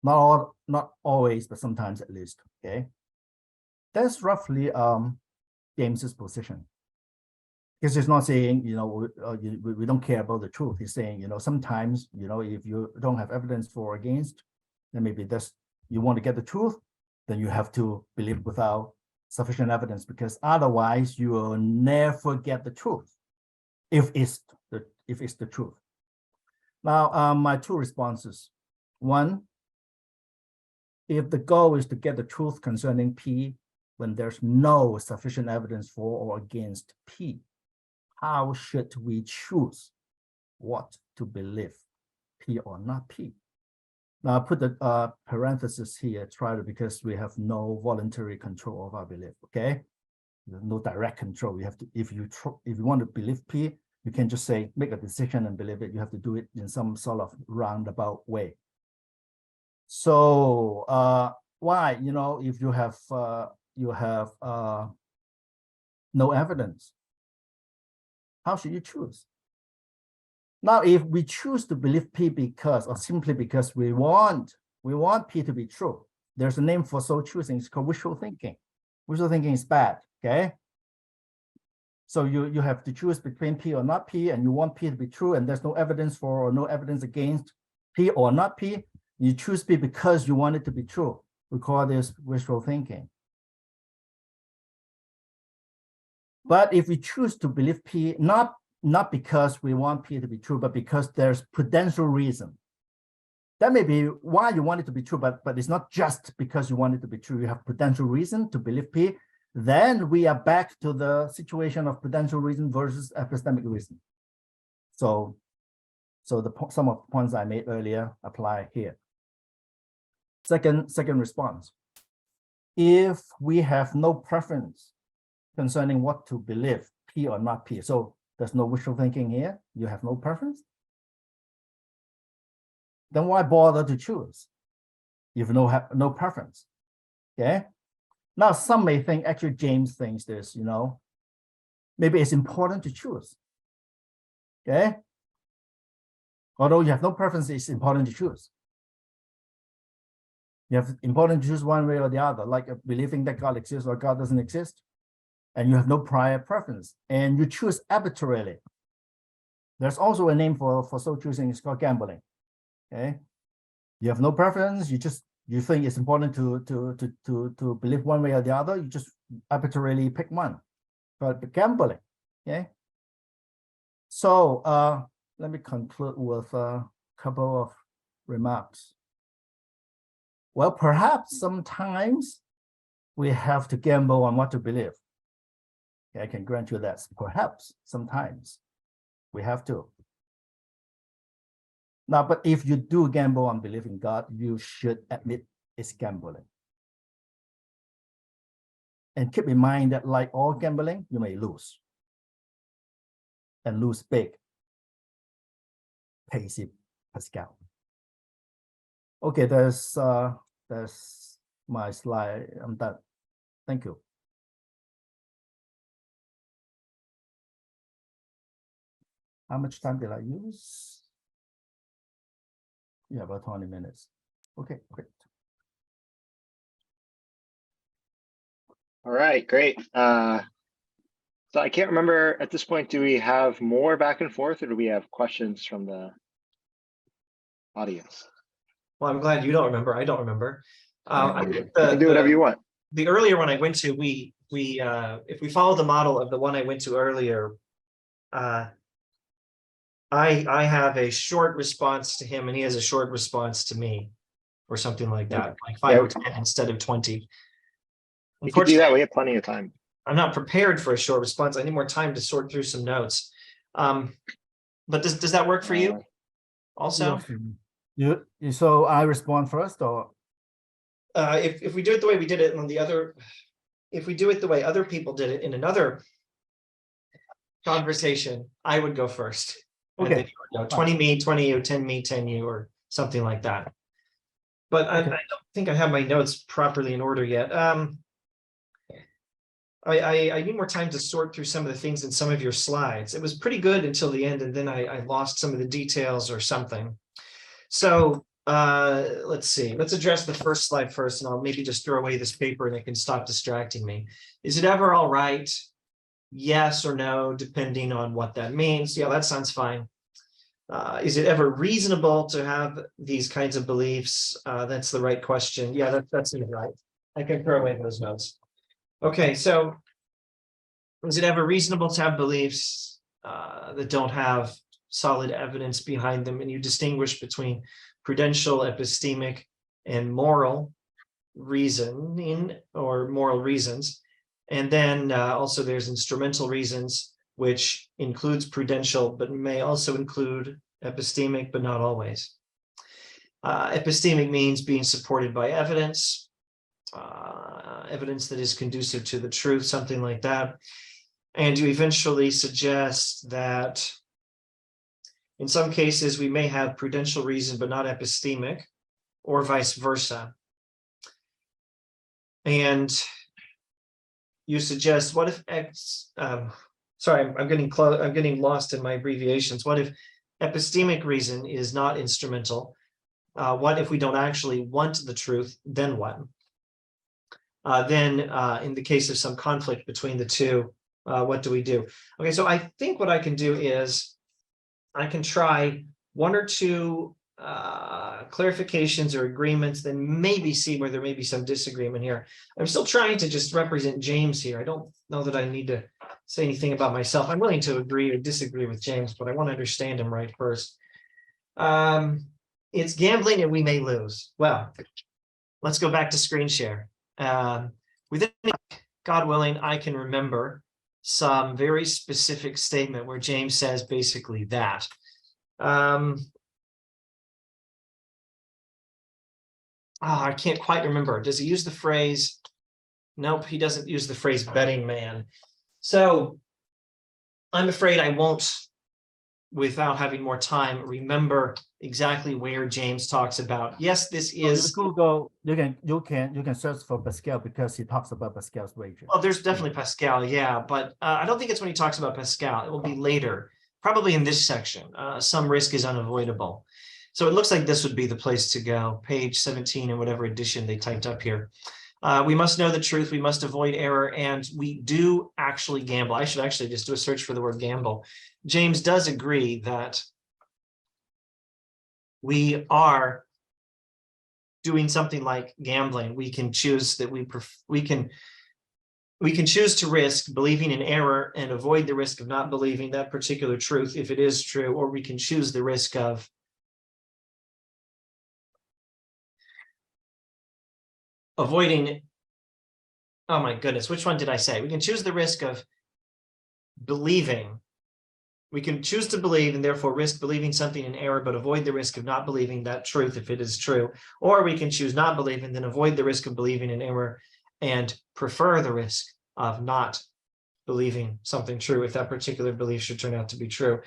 not always, but sometimes at least, okay? That's roughly James's position. Because he's not saying, we don't care about the truth. He's saying, sometimes, if you don't have evidence for or against, then maybe you want to get the truth, then you have to believe without sufficient evidence, because otherwise you will never get the truth, if it's the truth. Now, my two responses. One, if the goal is to get the truth concerning P when there's no sufficient evidence for or against P, how should we choose what to believe, P or not P? Now I put the parenthesis here, because we have no voluntary control of our belief, okay? There's no direct control. You have to, if you want to believe P, you can just say, make a decision and believe it. You have to do it in some sort of roundabout way. So why, if you have no evidence. How should you choose? Now, if we choose to believe P because, or simply because we want P to be true, there's a name for so choosing. It's called wishful thinking. Wishful thinking is bad, okay? So you have to choose between P or not P, and you want P to be true, and there's no evidence for or no evidence against P or not P. You choose P because you want it to be true. We call this wishful thinking. But if we choose to believe P, not because we want P to be true, but because there's prudential reason. That may be why you want it to be true, but it's not just because you want it to be true. You have prudential reason to believe P. Then we are back to the situation of prudential reason versus epistemic reason. So some of the points I made earlier apply here. Second response. If we have no preference concerning what to believe, P or not P, so there's no wishful thinking here, you have no preference, then why bother to choose if you have no preference? Okay. Now, some may think, actually, James thinks this, maybe it's important to choose. Okay. Although you have no preference, it's important to choose. You have important to choose one way or the other, like believing that God exists or God doesn't exist, and you have no prior preference, and you choose arbitrarily. There's also a name for so choosing, it's called gambling. Okay, you have no preference. You think it's important to believe one way or the other. You just arbitrarily pick one, but gambling. Okay. So let me conclude with a couple of remarks. Well, perhaps sometimes we have to gamble on what to believe. Okay, I can grant you that. Perhaps sometimes we have to. Now, but if you do gamble on believing God, you should admit it's gambling. And keep in mind that like all gambling, you may lose. And lose big. Pacey Pascal. Okay, there's my slide. I'm done. Thank you. How much time did I use? Yeah, about 20 minutes. Okay, great. All right, great. So I can't remember at this point, do we have more back and forth or do we have questions from the audience? Well, I'm glad you don't remember. I don't remember. You can do whatever you want. The earlier one I went to, if we follow the model of the one I went to earlier, I have a short response to him and he has a short response to me, or something like that, like 5 or 10 instead of 20. You can do that. We have plenty of time. I'm not prepared for a short response. I need more time to sort through some notes. But does that work for you also? So I respond first, or if we do it the way we did it on the other, if we do it the way other people did it in another conversation, I would go first. Okay. And then 20 me, 20 you, 10 me, 10 you, or something like that. But okay. I don't think I have my notes properly in order yet. I need more time to sort through some of the things in some of your slides. It was pretty good until the end, and then I lost some of the details or something. So let's see. Let's address the first slide first, and I'll maybe just throw away this paper and it can stop distracting me. Is it ever all right? Yes or no, depending on what that means. Yeah, that sounds fine. Is it ever reasonable to have these kinds of beliefs? That's the right question. Yeah, that's right. I can throw away those notes. Okay, so is it ever reasonable to have beliefs that don't have solid evidence behind them? And you distinguish between prudential, epistemic, and moral reasoning or moral reasons. And then also there's instrumental reasons, which includes prudential, but may also include epistemic, but not always. Epistemic means being supported by evidence, evidence that is conducive to the truth, something like that. And you eventually suggest that in some cases we may have prudential reason, but not epistemic, or vice versa. And you suggest, what if X, sorry, I'm getting close, I'm getting lost in my abbreviations. What if epistemic reason is not instrumental? What if we don't actually want the truth? Then what? Then in the case of some conflict between the two, what do we do? Okay, so I think what I can do is I can try one or two clarifications or agreements, then maybe see where there may be some disagreement here. I'm still trying to just represent James here. I don't know that I need to say anything about myself. I'm willing to agree or disagree with James, but I want to understand him right first. It's gambling and we may lose. Well, let's go back to screen share. Within, God willing, I can remember some very specific statement where James says basically that. I can't quite remember. Does he use the phrase? Nope, he doesn't use the phrase betting man. So I'm afraid I won't, without having more time, remember exactly where James talks about. Yes, this is Google. You can search for Pascal because he talks about Pascal's wager. Well, there's definitely Pascal, yeah, but I don't think it's when he talks about Pascal. It will be later, probably in this section. Some risk is unavoidable. So it looks like this would be the place to go, page 17 in whatever edition they typed up here. We must know the truth, we must avoid error, and we do actually gamble. I should actually just do a search for the word gamble. James does agree that we are doing something like gambling. We can choose that we can choose to risk believing in error and avoid the risk of not believing that particular truth if it is true, or we can choose the risk of avoiding, oh my goodness, which one did I say? We can choose the risk of believing. We can choose to believe and therefore risk believing something in error, but avoid the risk of not believing that truth if it is true. Or we can choose not believe and then avoid the risk of believing in error and prefer the risk of not believing something true if that particular belief should turn out to be true.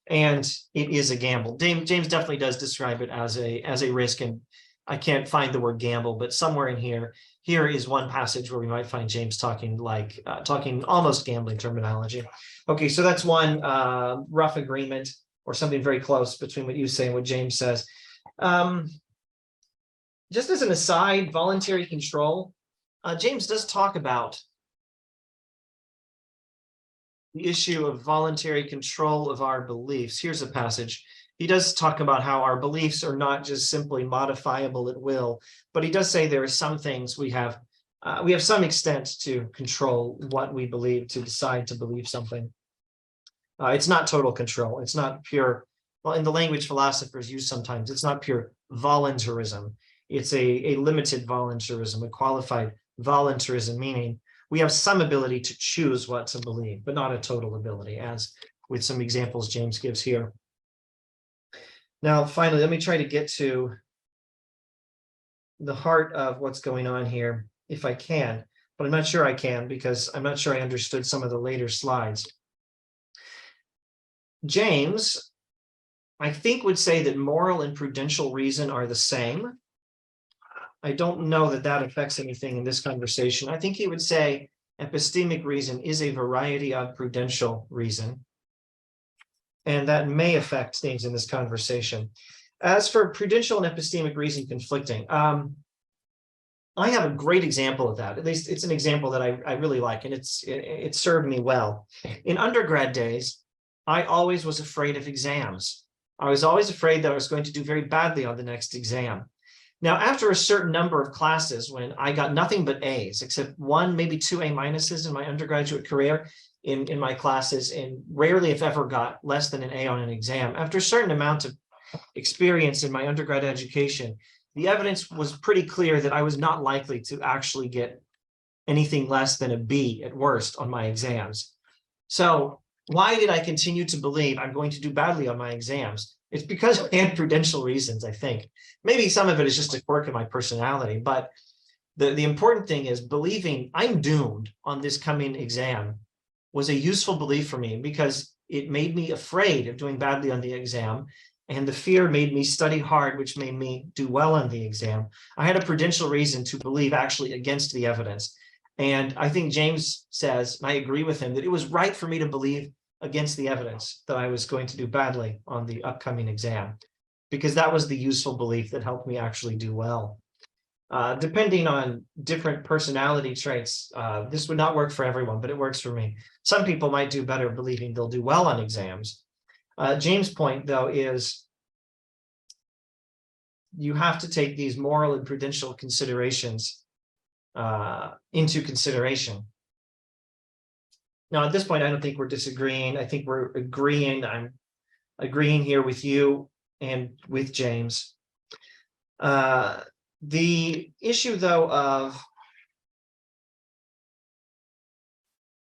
And it is a gamble. James definitely does describe it as a risk, and I can't find the word gamble, but somewhere in here is one passage where we might find James talking almost gambling terminology. Okay, so that's one rough agreement or something very close between what you say and what James says. Just as an aside, voluntary control, James does talk about the issue of voluntary control of our beliefs. Here's a passage. He does talk about how our beliefs are not just simply modifiable at will, but he does say there are some things we have some extent to control what we believe, to decide to believe something. It's not total control. It's not pure, well, in the language philosophers use sometimes, it's not pure voluntarism. It's a limited voluntarism, a qualified voluntarism, meaning we have some ability to choose what to believe, but not a total ability, as with some examples James gives here. Now, finally, let me try to get to the heart of what's going on here, if I can, but I'm not sure I can because I'm not sure I understood some of the later slides. James, I think, would say that moral and prudential reason are the same. I don't know that that affects anything in this conversation. I think he would say epistemic reason is a variety of prudential reason, and that may affect things in this conversation. As for prudential and epistemic reason conflicting, I have a great example of that. At least it's an example that I really like, and it served me well. In undergrad days, I always was afraid of exams. I was always afraid that I was going to do very badly on the next exam. Now, after a certain number of classes, when I got nothing but A's, except one, maybe two A minuses in my undergraduate career in my classes, and rarely, if ever, got less than an A on an exam, after a certain amount of experience in my undergrad education, the evidence was pretty clear that I was not likely to actually get anything less than a B at worst on my exams. So why did I continue to believe I'm going to do badly on my exams? It's because I had prudential reasons, I think. Maybe some of it is just a quirk of my personality, but the important thing is believing I'm doomed on this coming exam was a useful belief for me because it made me afraid of doing badly on the exam, and the fear made me study hard, which made me do well on the exam. I had a prudential reason to believe actually against the evidence. And I think James says, and I agree with him, that it was right for me to believe against the evidence that I was going to do badly on the upcoming exam, because that was the useful belief that helped me actually do well. Depending on different personality traits, this would not work for everyone, but it works for me. Some people might do better believing they'll do well on exams. James' point, though, is you have to take these moral and prudential considerations into consideration. Now, at this point, I don't think we're disagreeing. I think we're agreeing. I'm agreeing here with you and with James. The issue, though, of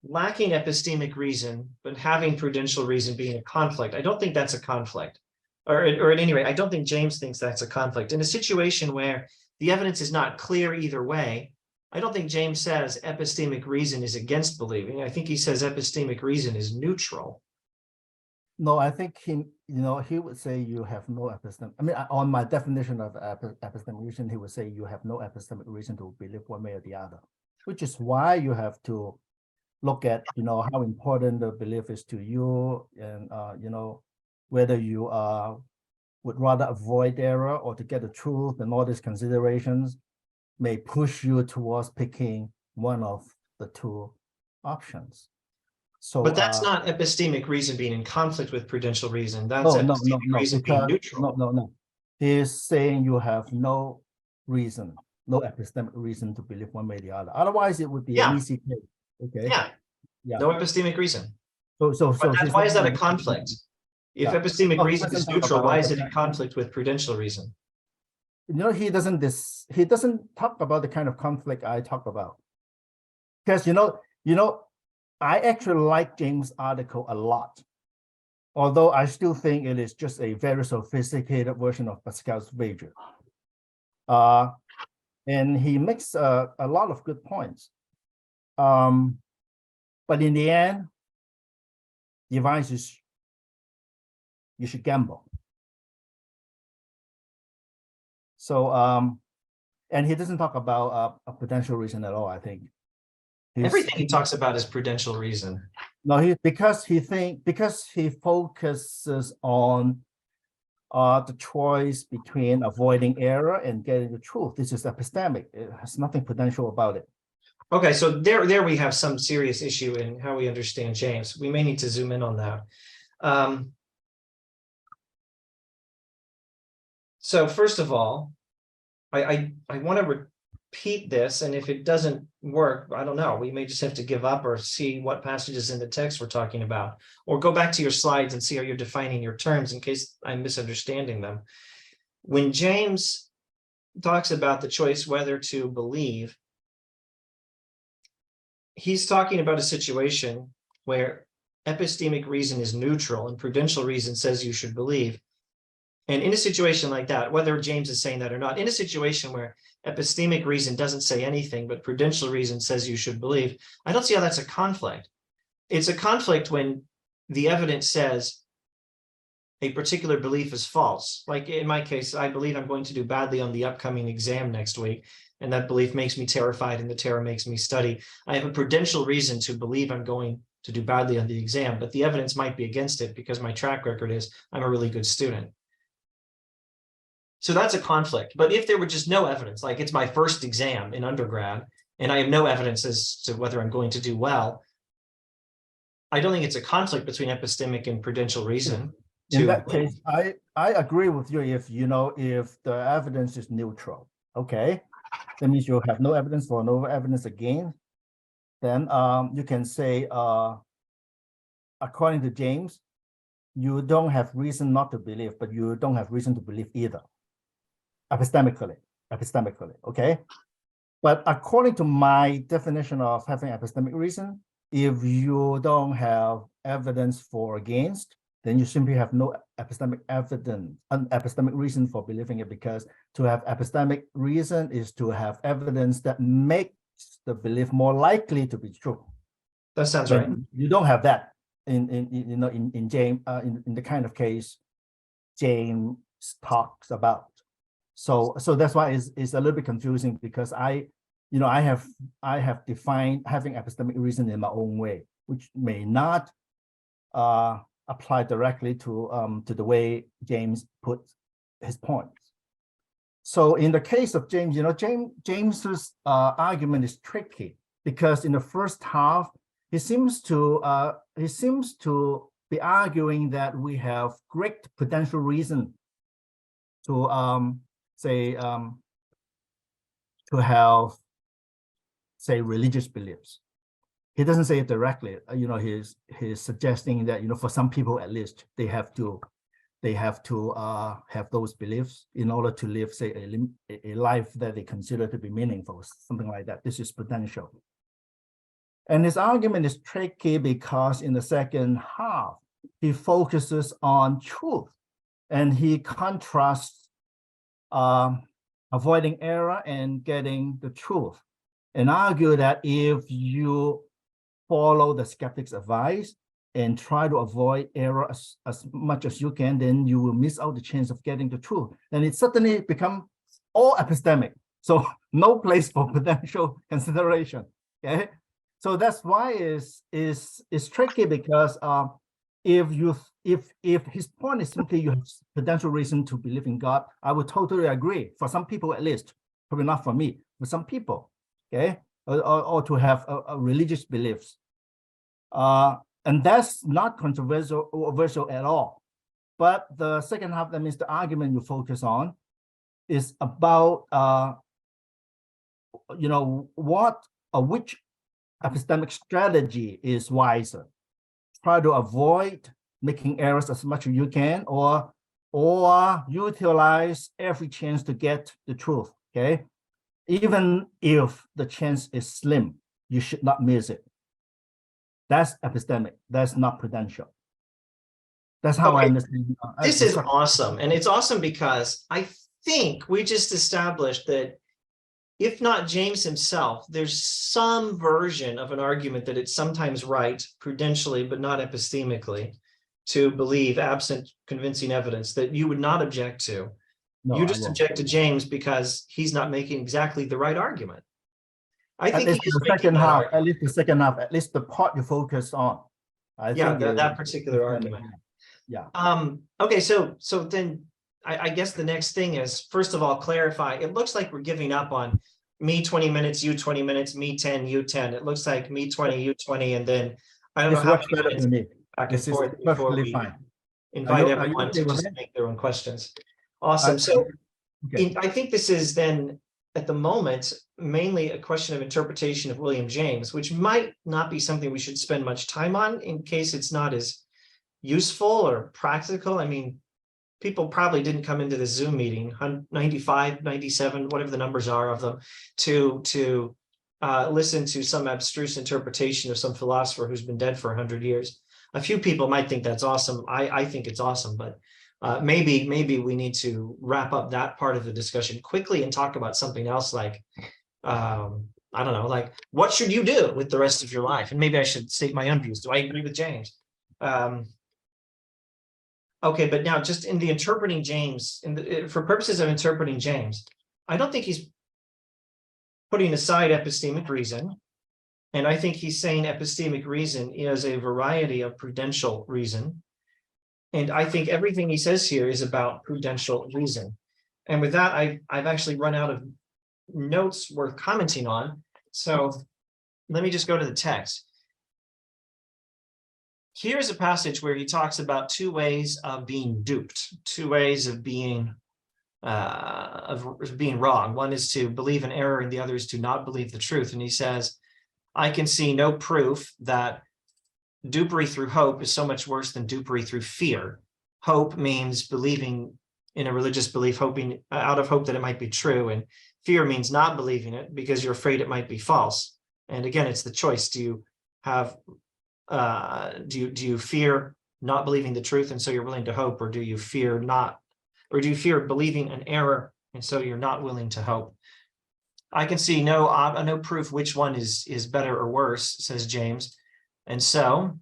lacking epistemic reason, but having prudential reason being a conflict, I don't think that's a conflict. Or at any rate, I don't think James thinks that's a conflict. In a situation where the evidence is not clear either way, I don't think James says epistemic reason is against believing. I think he says epistemic reason is neutral. No, I think he would say you have no epistemic. I mean, on my definition of epistemic reason, he would say you have no epistemic reason to believe one way or the other, which is why you have to look at, how important the belief is to you, and, whether you would rather avoid error or to get the truth, and all these considerations may push you towards picking one of the two options. So, but that's not epistemic reason being in conflict with prudential reason. That's epistemic reason being neutral. No. He's saying you have no reason, no epistemic reason to believe one way or the other. Otherwise, it would be an easy case. Okay. Yeah. No epistemic reason. But why is that a conflict? If epistemic reason is neutral, why is it in conflict with prudential reason? He doesn't talk about the kind of conflict I talk about. Because I actually like James' article a lot, although I still think it is just a very sophisticated version of Pascal's wager. And he makes a lot of good points. But in the end, the advice is you should gamble. So, and he doesn't talk about a potential reason at all, I think. Everything he talks about is prudential reason. No, because he focuses on the choice between avoiding error and getting the truth. This is epistemic. It has nothing prudential about it. Okay, so there we have some serious issue in how we understand James. We may need to zoom in on that. So first of all, I want to repeat this, and if it doesn't work, I don't know, we may just have to give up or see what passages in the text we're talking about, or go back to your slides and see how you're defining your terms in case I'm misunderstanding them. When James talks about the choice whether to believe, he's talking about a situation where epistemic reason is neutral and prudential reason says you should believe. And in a situation like that, whether James is saying that or not, in a situation where epistemic reason doesn't say anything, but prudential reason says you should believe, I don't see how that's a conflict. It's a conflict when the evidence says a particular belief is false. Like in my case, I believe I'm going to do badly on the upcoming exam next week, and that belief makes me terrified, and the terror makes me study. I have a prudential reason to believe I'm going to do badly on the exam, but the evidence might be against it because my track record is I'm a really good student. So that's a conflict. But if there were just no evidence, like it's my first exam in undergrad, and I have no evidence as to whether I'm going to do well, I don't think it's a conflict between epistemic and prudential reason. In that case, I agree with you if the evidence is neutral. Okay, that means you have no evidence for no evidence again. Then you can say, according to James, you don't have reason not to believe, but you don't have reason to believe either. Epistemically, okay? But according to my definition of having epistemic reason, if you don't have evidence for against, then you simply have no epistemic reason for believing it, because to have epistemic reason is to have evidence that makes the belief more likely to be true. That sounds right. You don't have that in James in the kind of case James talks about. So that's why it's a little bit confusing, because I I have defined having epistemic reason in my own way, which may not apply directly to the way James put his points. So in the case of James, James's argument is tricky because in the first half he seems to be arguing that we have great potential reason to to have religious beliefs. He doesn't say it directly. He's suggesting that for some people at least they have to have those beliefs in order to live a life that they consider to be meaningful, something like that. This is potential. And his argument is tricky because in the second half he focuses on truth and he contrasts avoiding error and getting the truth, and argue that if you follow the skeptic's advice and try to avoid error as much as you can, then you will miss out the chance of getting the truth. And it suddenly becomes all epistemic. So no place for potential consideration. Okay. So that's why it's tricky, because if his point is simply you have potential reason to believe in God, I would totally agree. For some people at least, probably not for me, for some people, okay, or to have a religious beliefs. And that's not controversial at all. But the second half, that means the argument you focus on is about which epistemic strategy is wiser. Try to avoid making errors as much as you can, or utilize every chance to get the truth. Okay, even if the chance is slim, you should not miss it. That's epistemic. That's not prudential. That's how I understand. This is awesome. And it's awesome because I think we just established that if not James himself, there's some version of an argument that it's sometimes right prudentially, but not epistemically, to believe absent convincing evidence that you would not object to. No, you just object to James because he's not making exactly the right argument. I think at least the second half, at least the part you focus on. I think that particular argument. Yeah. Okay, so then I guess the next thing is, first of all, clarify. It looks like we're giving up on me 20 minutes, you 20 minutes, me 10, you 10. It looks like me 20, you 20, and then I don't know how many minutes back and forth before we invite everyone to just make their own questions. Awesome. So I think this is then, at the moment, mainly a question of interpretation of William James, which might not be something we should spend much time on in case it's not as useful or practical. I mean, people probably didn't come into the Zoom meeting, 95, 97, whatever the numbers are of them, to listen to some abstruse interpretation of some philosopher who's been dead for 100 years. A few people might think that's awesome. I think it's awesome, but maybe we need to wrap up that part of the discussion quickly and talk about something else like, I don't know, like what should you do with the rest of your life? And maybe I should state my own views. Do I agree with James? Okay, but now just in the interpreting James, for purposes of interpreting James, I don't think he's putting aside epistemic reason. And I think he's saying epistemic reason is a variety of prudential reason. And I think everything he says here is about prudential reason. And with that, I've actually run out of notes worth commenting on. So let me just go to the text. Here's a passage where he talks about two ways of being duped, two ways of being wrong. One is to believe in error and the other is to not believe the truth. And he says, I can see no proof that dupery through hope is so much worse than dupery through fear. Hope means believing in a religious belief, hoping out of hope that it might be true. And fear means not believing it because you're afraid it might be false. And again, it's the choice. Do you have do you fear not believing the truth and so you're willing to hope, or do you fear believing an error and so you're not willing to hope? I can see no proof which one is better or worse, says James. And so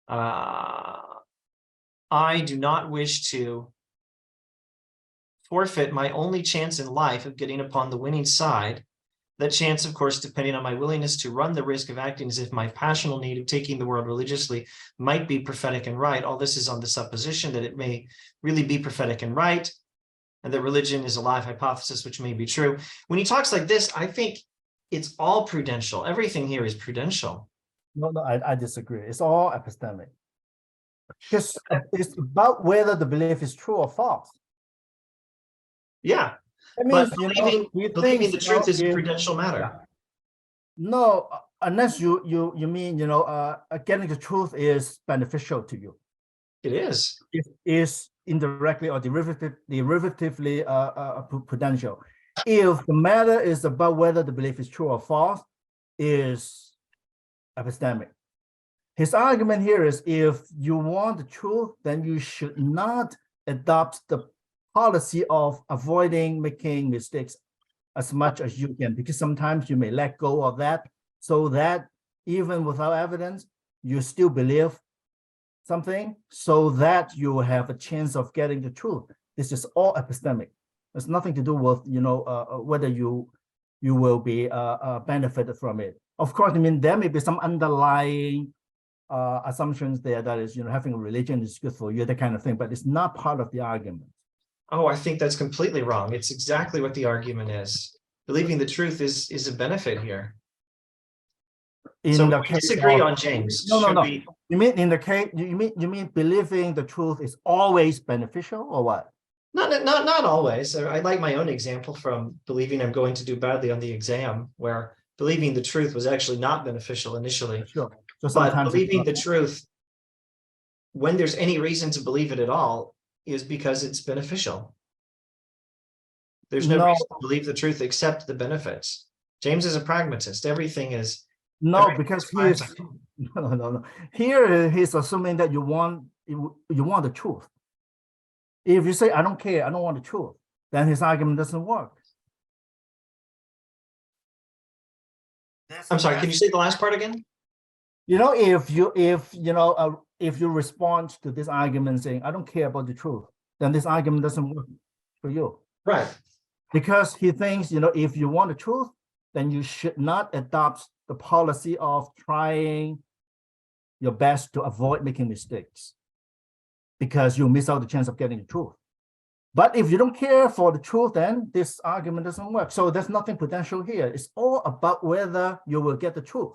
I do not wish to forfeit my only chance in life of getting upon the winning side. That chance, of course, depending on my willingness to run the risk of acting as if my passional need of taking the world religiously might be prophetic and right. All this is on the supposition that it may really be prophetic and right, and that religion is a live hypothesis, which may be true. When he talks like this, I think it's all prudential. Everything here is prudential. No, I disagree. It's all epistemic. Because it's about whether the belief is true or false. Yeah. That means, But believing the truth is a prudential matter. Yeah. No, unless you mean, getting the truth is beneficial to you. It is. It is indirectly or derivatively prudential. If the matter is about whether the belief is true or false, is epistemic. His argument here is if you want the truth, then you should not adopt the policy of avoiding making mistakes as much as you can, because sometimes you may let go of that, so that even without evidence, you still believe something, so that you have a chance of getting the truth. This is all epistemic. It's nothing to do with whether you will be benefited from it. Of course, I mean there may be some underlying assumptions there that is having a religion is good for you, that kind of thing, but it's not part of the argument. Oh, I think that's completely wrong. It's exactly what the argument is. Believing the truth is a benefit here. So we disagree on James. No. You mean in the case? You mean believing the truth is always beneficial, or what? Not always. I like my own example from believing I'm going to do badly on the exam, where believing the truth was actually not beneficial initially. Sure. So but believing the truth, when there's any reason to believe it at all, is because it's beneficial. There's no reason to believe the truth except the benefits. James is a pragmatist. Everything is because he is no. Here he's assuming that you want the truth. If you say I don't care, I don't want the truth, then his argument doesn't work. I'm sorry, can you say the last part again? If you respond to this argument saying I don't care about the truth, then this argument doesn't work for you. Right. Because he thinks, if you want the truth, then you should not adopt the policy of trying your best to avoid making mistakes, because you miss out the chance of getting the truth. But if you don't care for the truth, then this argument doesn't work. So there's nothing prudential here. It's all about whether you will get the truth.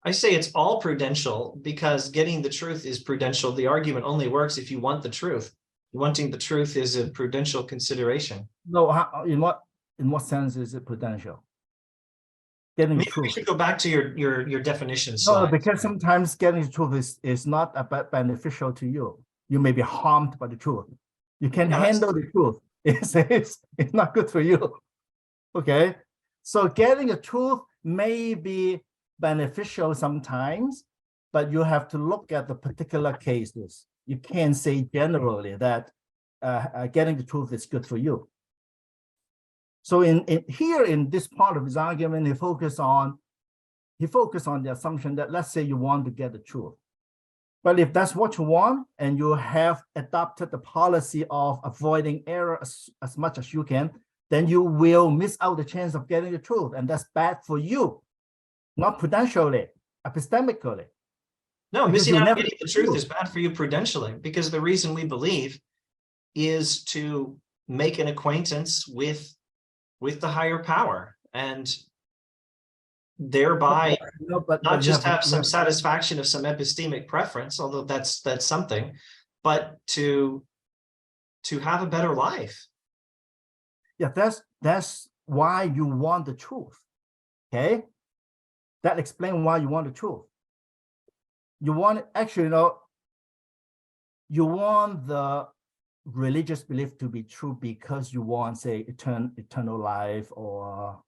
I say it's all prudential because getting the truth is prudential. The argument only works if you want the truth. Wanting the truth is a prudential consideration. No, in what sense is it prudential? Getting the truth. We should go back to your definition slide. No, because right? Sometimes getting the truth is not about beneficial to you. You may be harmed by the truth. You can handle the truth. It's not good for you. Okay, so getting the truth may be beneficial sometimes, but you have to look at the particular cases. You can't say generally that getting the truth is good for you. So in this part of his argument, he focused on the assumption that, let's say you want to get the truth. But if that's what you want and you have adopted the policy of avoiding error as much as you can, then you will miss out the chance of getting the truth. And that's bad for you, not prudentially, epistemically. No, missing out on getting the truth is bad for you prudentially, because the reason we believe is to make an acquaintance with the higher power, and thereby not just have some satisfaction of some epistemic preference, although that's something, but to have a better life. Yeah, that's why you want the truth. Okay, that explains why you want the truth. You want you want the religious belief to be true because you want, say, eternal life, or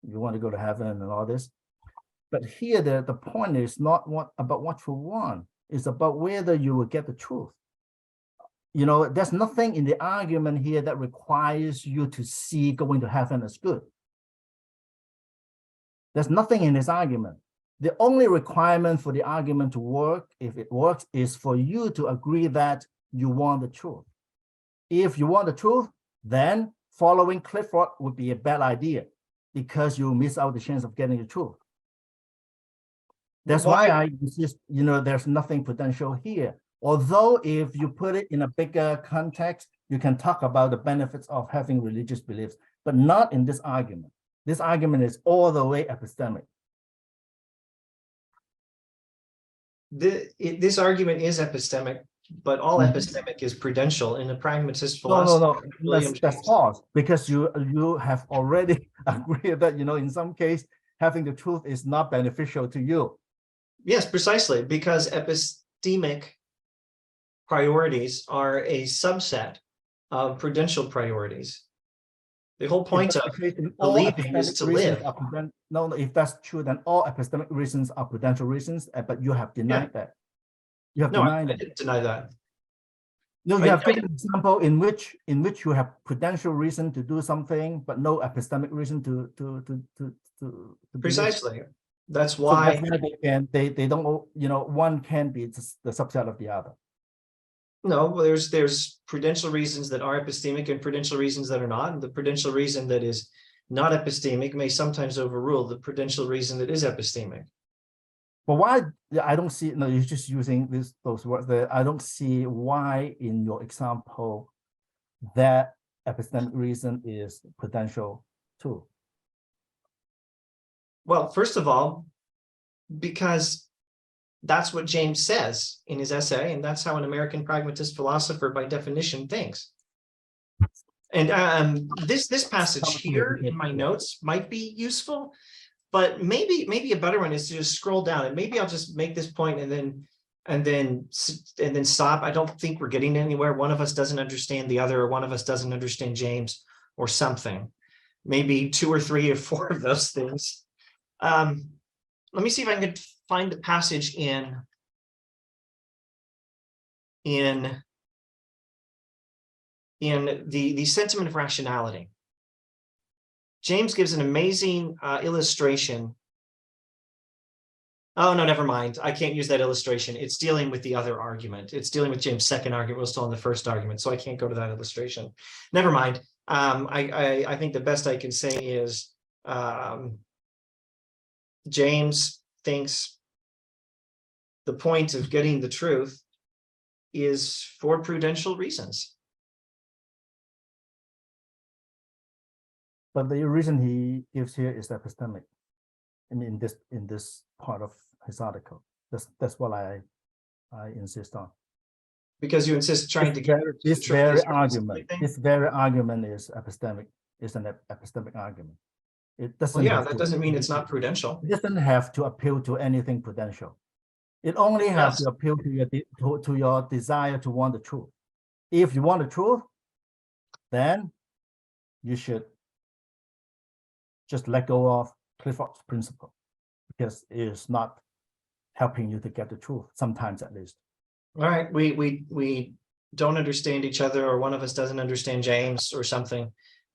you want to go to heaven and all this. But here the point is not about what you want. It's about whether you will get the truth. There's nothing in the argument here that requires you to see going to heaven as good. There's nothing in this argument. The only requirement for the argument to work, if it works, is for you to agree that you want the truth. If you want the truth, then following Clifford would be a bad idea because you miss out the chance of getting the truth. That's why I insist, there's nothing prudential here. Although if you put it in a bigger context, you can talk about the benefits of having religious beliefs, but not in this argument. This argument is all the way epistemic. This argument is epistemic, but all epistemic is prudential in a pragmatist philosophy. No, that's false, because you have already agreed that, in some case, having the truth is not beneficial to you. Yes, precisely, because epistemic priorities are a subset of prudential priorities. The whole point of believing is to live. No, if that's true, then all epistemic reasons are prudential reasons, but you have denied that. You have denied I didn't deny that. No, you have given an example in which you have prudential reason to do something, but no epistemic reason to precisely. That's why they don't, one can be the subset of the other. No, there's prudential reasons that are epistemic and prudential reasons that are not. And the prudential reason that is not epistemic may sometimes overrule the prudential reason that is epistemic. But why? I don't see. No, you're just using those words. I don't see why in your example that epistemic reason is prudential too. Well, first of all, because that's what James says in his essay, and that's how an American pragmatist philosopher by definition thinks. And this passage here in my notes might be useful, but maybe a better one is to just scroll down, and maybe I'll just make this point and then stop. I don't think we're getting anywhere. One of us doesn't understand the other, or one of us doesn't understand James, or something. Maybe 2 or 3 or 4 of those things. Let me see if I can find the passage in the sentiment of rationality. James gives an amazing illustration. Oh, no, never mind. I can't use that illustration. It's dealing with the other argument. It's dealing with James' second argument. We're still in the first argument, so I can't go to that illustration. Never mind. I think the best I can say is James thinks the point of getting the truth is for prudential reasons. But the reason he gives here is epistemic. I mean, in this part of his article, that's what I insist on. Because you insist trying to get this very argument. This very argument is epistemic. It's an epistemic argument. It doesn't. Well, yeah, that doesn't mean it's not prudential. It doesn't have to appeal to anything prudential. It only has to appeal to your desire to want the truth. If you want the truth, then you should just let go of Clifford's principle, because it is not helping you to get the truth, sometimes at least. All right, we don't understand each other, or one of us doesn't understand James or something.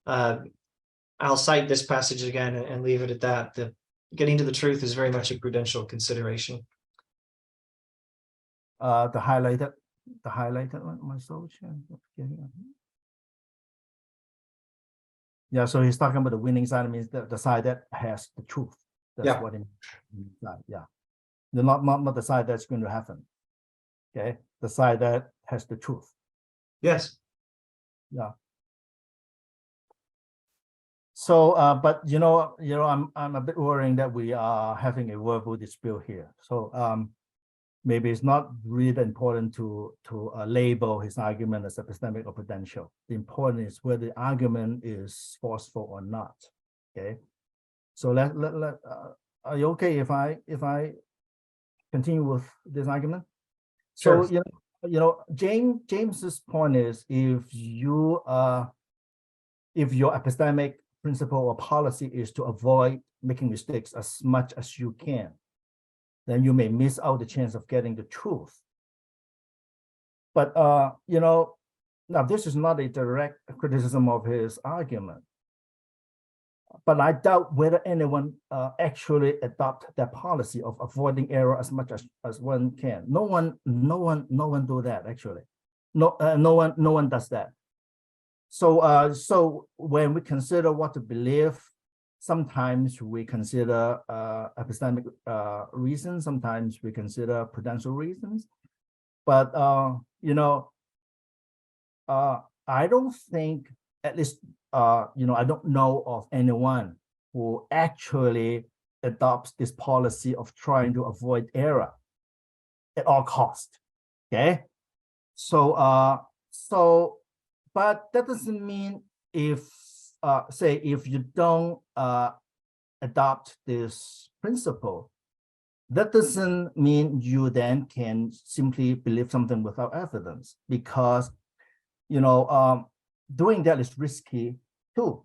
I'll cite this passage again and leave it at that. The getting to the truth is very much a prudential consideration. The highlighted one, my social. Yeah, so he's talking about the winning side. Means the side that has the truth. That's what it means. Yeah, not the side that's going to happen. Okay, the side that has the truth. Yes. Yeah. So, but I'm a bit worrying that we are having a verbal dispute here. So, maybe it's not really important to label his argument as epistemic or prudential. The important is whether the argument is forceful or not. Okay. So are you okay if I continue with this argument? Sure. So James's point is, if your epistemic principle or policy is to avoid making mistakes as much as you can, then you may miss out the chance of getting the truth. But now this is not a direct criticism of his argument, but I doubt whether anyone actually adopt that policy of avoiding error as much as one can. No one do that actually. No one does that. So when we consider what to believe, sometimes we consider epistemic reasons, sometimes we consider prudential reasons. But I don't think, at least I don't know of anyone who actually adopts this policy of trying to avoid error at all cost. Okay, so but that doesn't mean if if you don't adopt this principle, that doesn't mean you then can simply believe something without evidence, because doing that is risky too.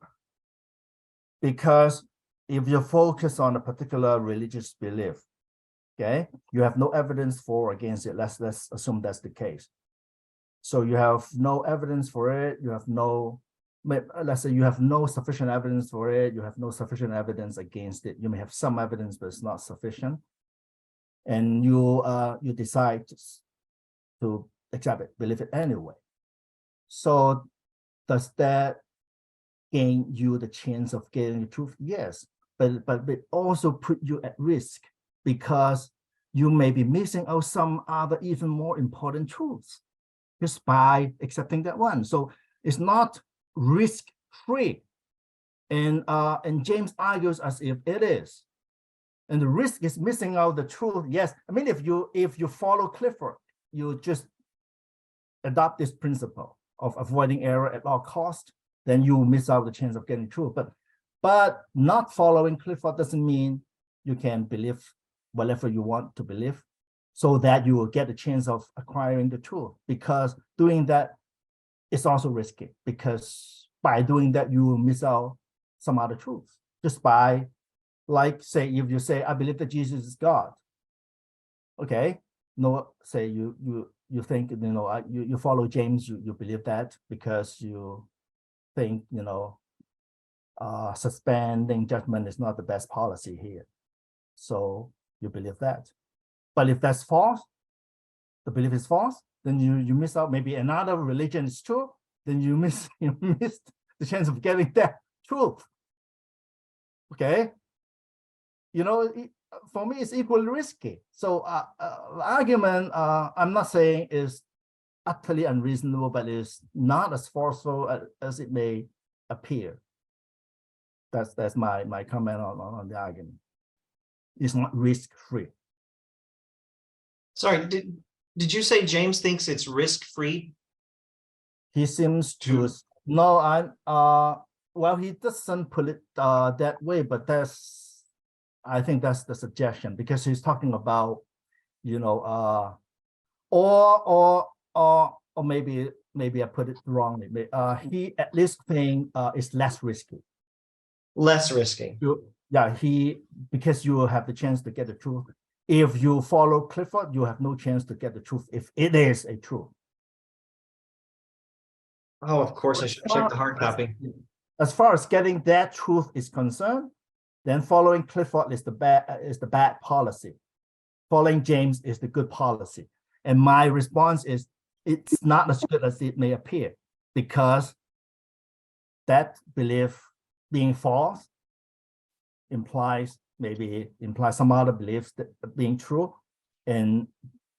Because if you focus on a particular religious belief, okay, you have no evidence for or against it. Let's assume that's the case. So you have no evidence for it. You have no, let's say you have no sufficient evidence for it. You have no sufficient evidence against it. You may have some evidence, but it's not sufficient. And you decide to accept it, believe it anyway. So does that gain you the chance of getting the truth? Yes, but it also put you at risk, because you may be missing out some other even more important truths just by accepting that one. So it's not risk-free. And James argues as if it is. And the risk is missing out the truth. Yes, I mean, if you follow Clifford, you just adopt this principle of avoiding error at all cost, then you miss out the chance of getting truth. But not following Clifford doesn't mean you can believe whatever you want to believe, so that you will get a chance of acquiring the truth, because doing that is also risky, because by doing that, you will miss out some other truth just by, like, say, if you say, I believe that Jesus is God. Okay, no, say you think, you follow James, you believe that because you think, suspending judgment is not the best policy here. So you believe that. But if that's false, the belief is false, then you miss out. Maybe another religion is true, then you miss the chance of getting that truth. Okay, for me, it's equally risky. So argument, I'm not saying is utterly unreasonable, but it's not as forceful as it may appear. That's my comment on the argument. It's not risk-free. Sorry, did you say James thinks it's risk-free? He seems to no, well, he doesn't put it that way, but I think that's the suggestion, because he's talking about, or maybe I put it wrongly. He at least think it's less risky. Less risky. Because you will have the chance to get the truth. If you follow Clifford, you have no chance to get the truth if it is a truth. Oh, of course, I should check the hard copy. As far as getting that truth is concerned, then following Clifford is the bad policy. Following James is the good policy. And my response is, it's not as good as it may appear, because that belief being false implies some other beliefs that being true, and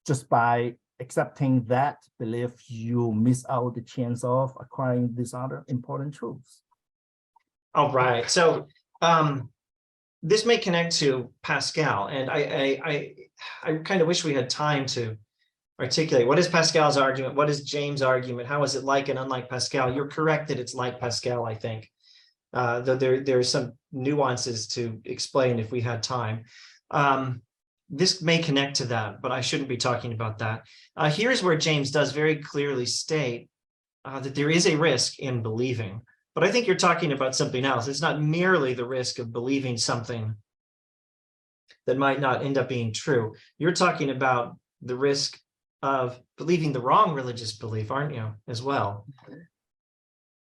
just by accepting that belief, you miss out the chance of acquiring these other important truths. All right. So this may connect to Pascal, and I kind of wish we had time to articulate what is Pascal's argument, what is James' argument, how is it like and unlike Pascal. You're correct that it's like Pascal, I think, though there are some nuances to explain if we had time. This may connect to that, but I shouldn't be talking about that. Here's where James does very clearly state that there is a risk in believing, but I think you're talking about something else. It's not merely the risk of believing something that might not end up being true. You're talking about the risk of believing the wrong religious belief, aren't you, as well?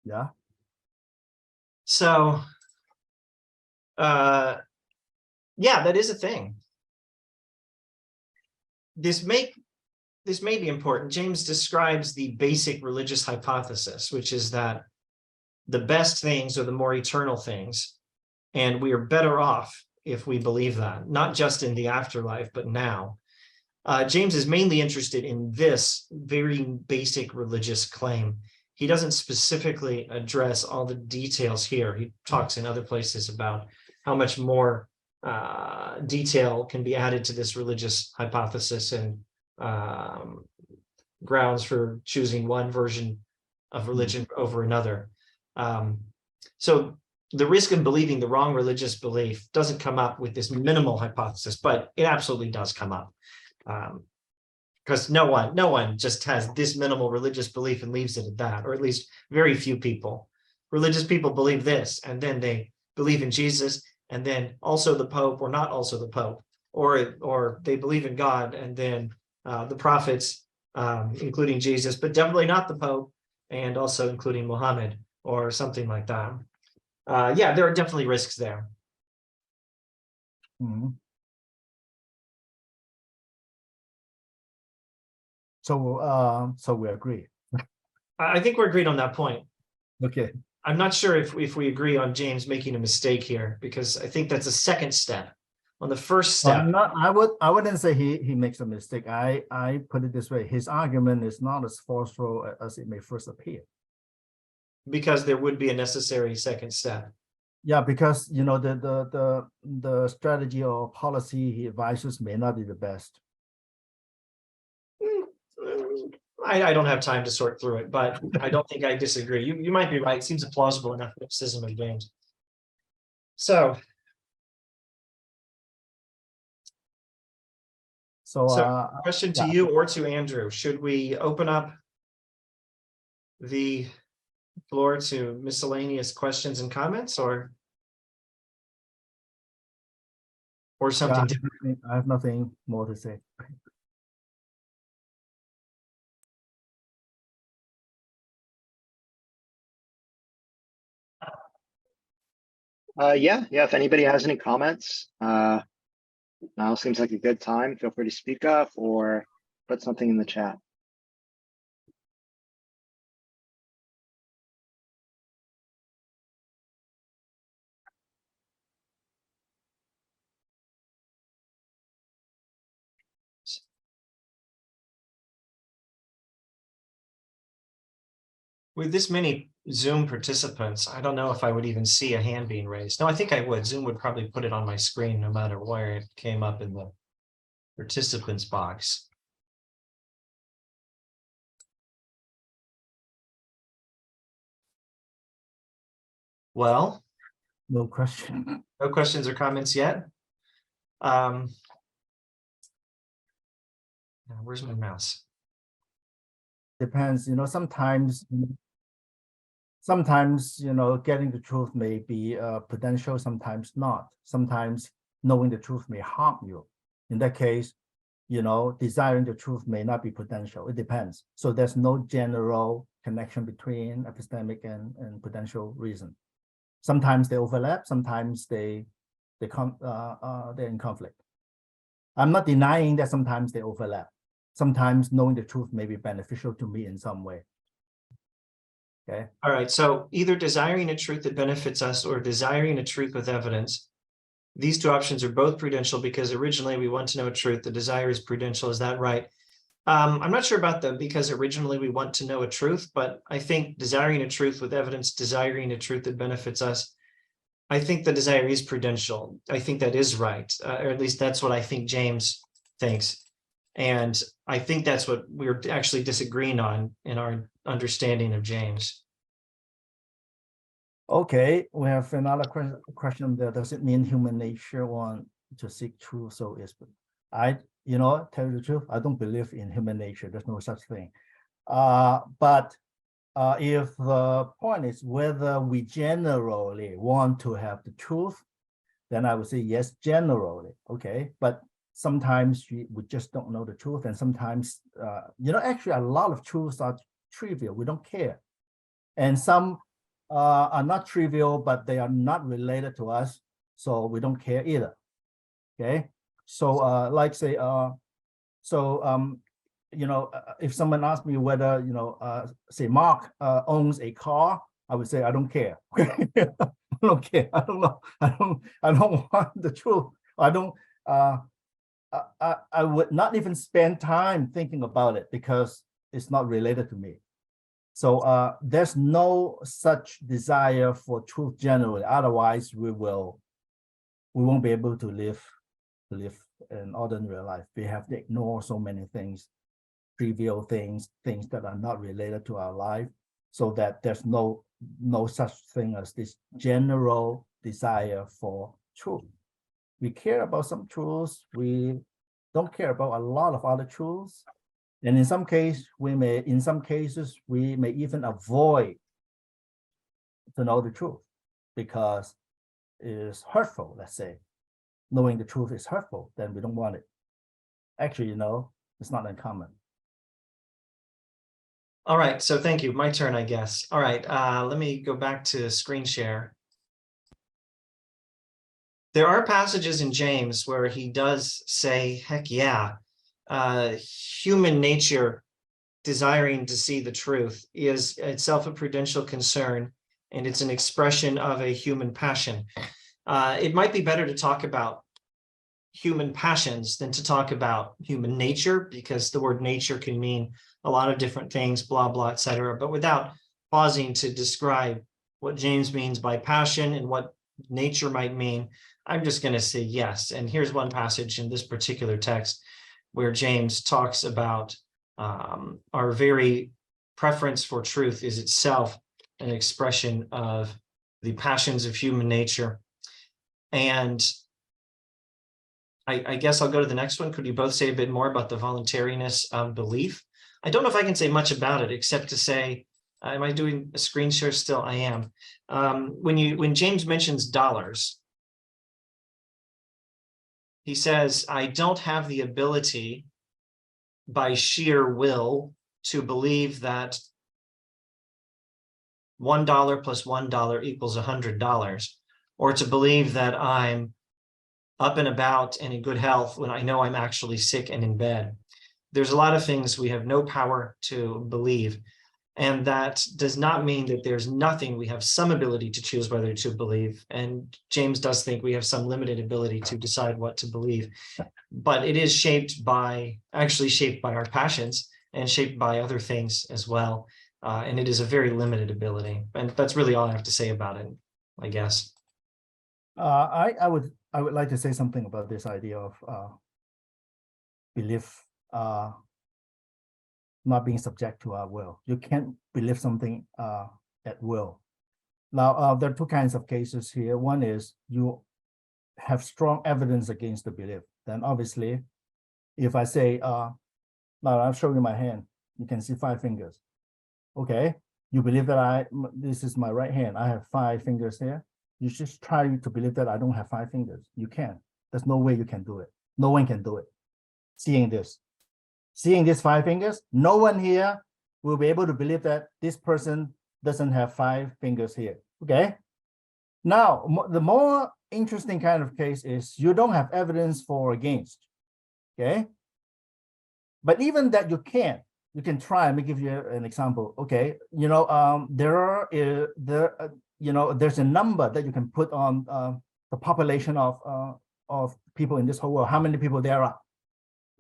Yeah. So, yeah, that is a thing. This may be important. James describes the basic religious hypothesis, which is that the best things are the more eternal things, and we are better off if we believe that, not just in the afterlife, but now. James is mainly interested in this very basic religious claim. He doesn't specifically address all the details here. He talks in other places about how much more detail can be added to this religious hypothesis and grounds for choosing one version of religion over another. So the risk of believing the wrong religious belief doesn't come up with this minimal hypothesis, but it absolutely does come up. Because no one just has this minimal religious belief and leaves it at that, or at least very few people. Religious people believe this, and then they believe in Jesus, and then also the Pope, or not also the Pope, or they believe in God, and then the prophets, including Jesus, but definitely not the Pope, and also including Muhammad, or something like that. Yeah, there are definitely risks there. Mhm. So we agree. I think we're agreed on that point. Okay. I'm not sure if we agree on James making a mistake here, because I think that's a second step. On the first step, I wouldn't say he makes a mistake. I put it this way: his argument is not as forceful as it may first appear. because there would be a necessary second step. Yeah, because you know the strategy or policy he advises may not be the best. I don't have time to sort through it, but I don't think I disagree. You might be right. It seems a plausible enough criticism of James. So question to yeah. you or to Andrew: should we open up the floor to miscellaneous questions and comments, or something different? I have nothing more to say. Yeah, if anybody has any comments, now seems like a good time. Feel free to speak up or put something in the chat. With this many Zoom participants, I don't know if I would even see a hand being raised. No, I think I would. Zoom would probably put it on my screen no matter where it came up in the participants box. Well, No question. no questions or comments yet. Where's my mouse? Depends, you know, sometimes, you know, getting the truth may be potential, sometimes not. Sometimes knowing the truth may harm you. In that case, you know, desiring the truth may not be potential. It depends. So there's no general connection between epistemic and potential reason. Sometimes they overlap, sometimes they're in conflict. I'm not denying that sometimes they overlap. Sometimes knowing the truth may be beneficial to me in some way. Okay. All right. So either desiring a truth that benefits us or desiring a truth with evidence. These two options are both prudential because originally we want to know a truth. The desire is prudential. Is that right? I'm not sure about them because originally we want to know a truth, but I think desiring a truth with evidence, desiring a truth that benefits us, I think the desire is prudential. I think that is right, or at least that's what I think James thinks. And I think that's what we're actually disagreeing on in our understanding of James. Okay, we have another question there. Does it mean human nature want to seek truth? So is you know, tell you the truth, I don't believe in human nature. There's no such thing. But if the point is whether we generally want to have the truth, then I would say yes, generally. Okay, but sometimes we just don't know the truth, and sometimes you know, actually a lot of truths are trivial. We don't care, and some are not trivial, but they are not related to us, so we don't care either. Okay, so like say you know, if someone asks me whether, you know, say Mark owns a car, I would say, I don't care. I don't care. I don't know. I don't want the truth. I don't, I would not even spend time thinking about it because it's not related to me. So there's no such desire for truth generally. Otherwise, we won't be able to live an ordinary life. We have to ignore so many things, trivial things that are not related to our life, so that there's no such thing as this general desire for truth. We care about some truths. We don't care about a lot of other truths. And in some cases, we may even avoid to know the truth because it is hurtful, let's say. Knowing the truth is hurtful, then we don't want it. Actually, it's not uncommon. All right, so thank you. My turn, I guess. All right, let me go back to screen share. There are passages in James where he does say, heck yeah, human nature desiring to see the truth is itself a prudential concern, and it's an expression of a human passion. It might be better to talk about human passions than to talk about human nature, because the word nature can mean a lot of different things, blah, blah, et cetera. But without pausing to describe what James means by passion and what nature might mean, I'm just going to say yes. And here's one passage in this particular text where James talks about our very preference for truth is itself an expression of the passions of human nature. And I guess I'll go to the next one. Could you both say a bit more about the voluntariness of belief? I don't know if I can say much about it, except to say, am I doing a screen share still? I am. When James mentions dollars, he says, I don't have the ability by sheer will to believe that $1 plus $1 equals $100, or to believe that I'm up and about and in good health when I know I'm actually sick and in bed. There's a lot of things we have no power to believe. And that does not mean that there's nothing. We have some ability to choose whether to believe. And James does think we have some limited ability to decide what to believe. But it is actually shaped by our passions and shaped by other things as well. And it is a very limited ability. And that's really all I have to say about it, I guess. I would like to say something about this idea of belief not being subject to our will. You can't believe something at will. Now, there are two kinds of cases here. One is you have strong evidence against the belief. Then obviously, if I say, now I'll show you my hand, you can see 5 fingers. Okay, you believe that this is my right hand. I have 5 fingers here. You just try to believe that I don't have 5 fingers. You can't. There's no way you can do it. No one can do it. Seeing these 5 fingers, no one here will be able to believe that this person doesn't have 5 fingers here. Okay. Now, the more interesting kind of case is you don't have evidence for or against. Okay. But even that you can try. Let me give you an example. Okay. There's a number that you can put on the population of people in this whole world, how many people there are.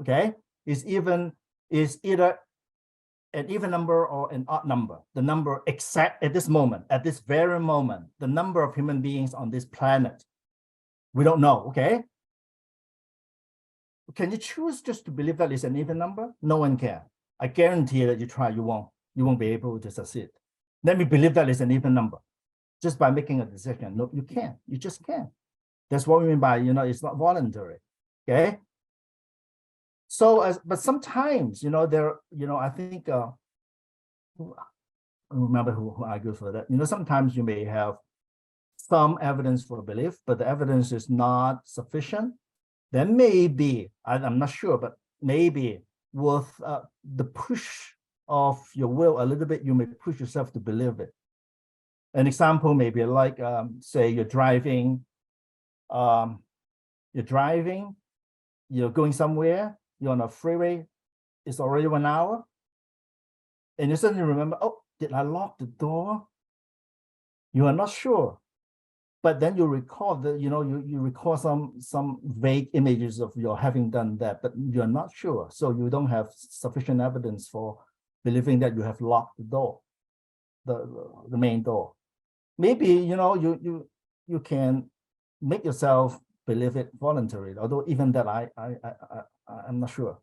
Okay, is either an even number or an odd number. The number exact at this moment, at this very moment, the number of human beings on this planet, we don't know. Okay, can you choose just to believe that it's an even number? No one can. I guarantee that you try, you won't be able to succeed. Let me believe that it's an even number just by making a decision. No, you can't. You just can't. That's what we mean by, it's not voluntary. Okay. So, but sometimes, I think, I don't remember who argued for that. Sometimes you may have some evidence for belief, but the evidence is not sufficient. Then maybe, I'm not sure, but maybe with the push of your will a little bit, you may push yourself to believe it. An example may be like, say you're driving, you're going somewhere, you're on a freeway, it's already 1 hour, and you suddenly remember, oh, did I lock the door? you are not sure, but then you recall that, you recall some vague images of your having done that, but you're not sure. So you don't have sufficient evidence for believing that you have locked the door, the main door. Maybe, you can make yourself believe it voluntarily, although even that I'm not sure.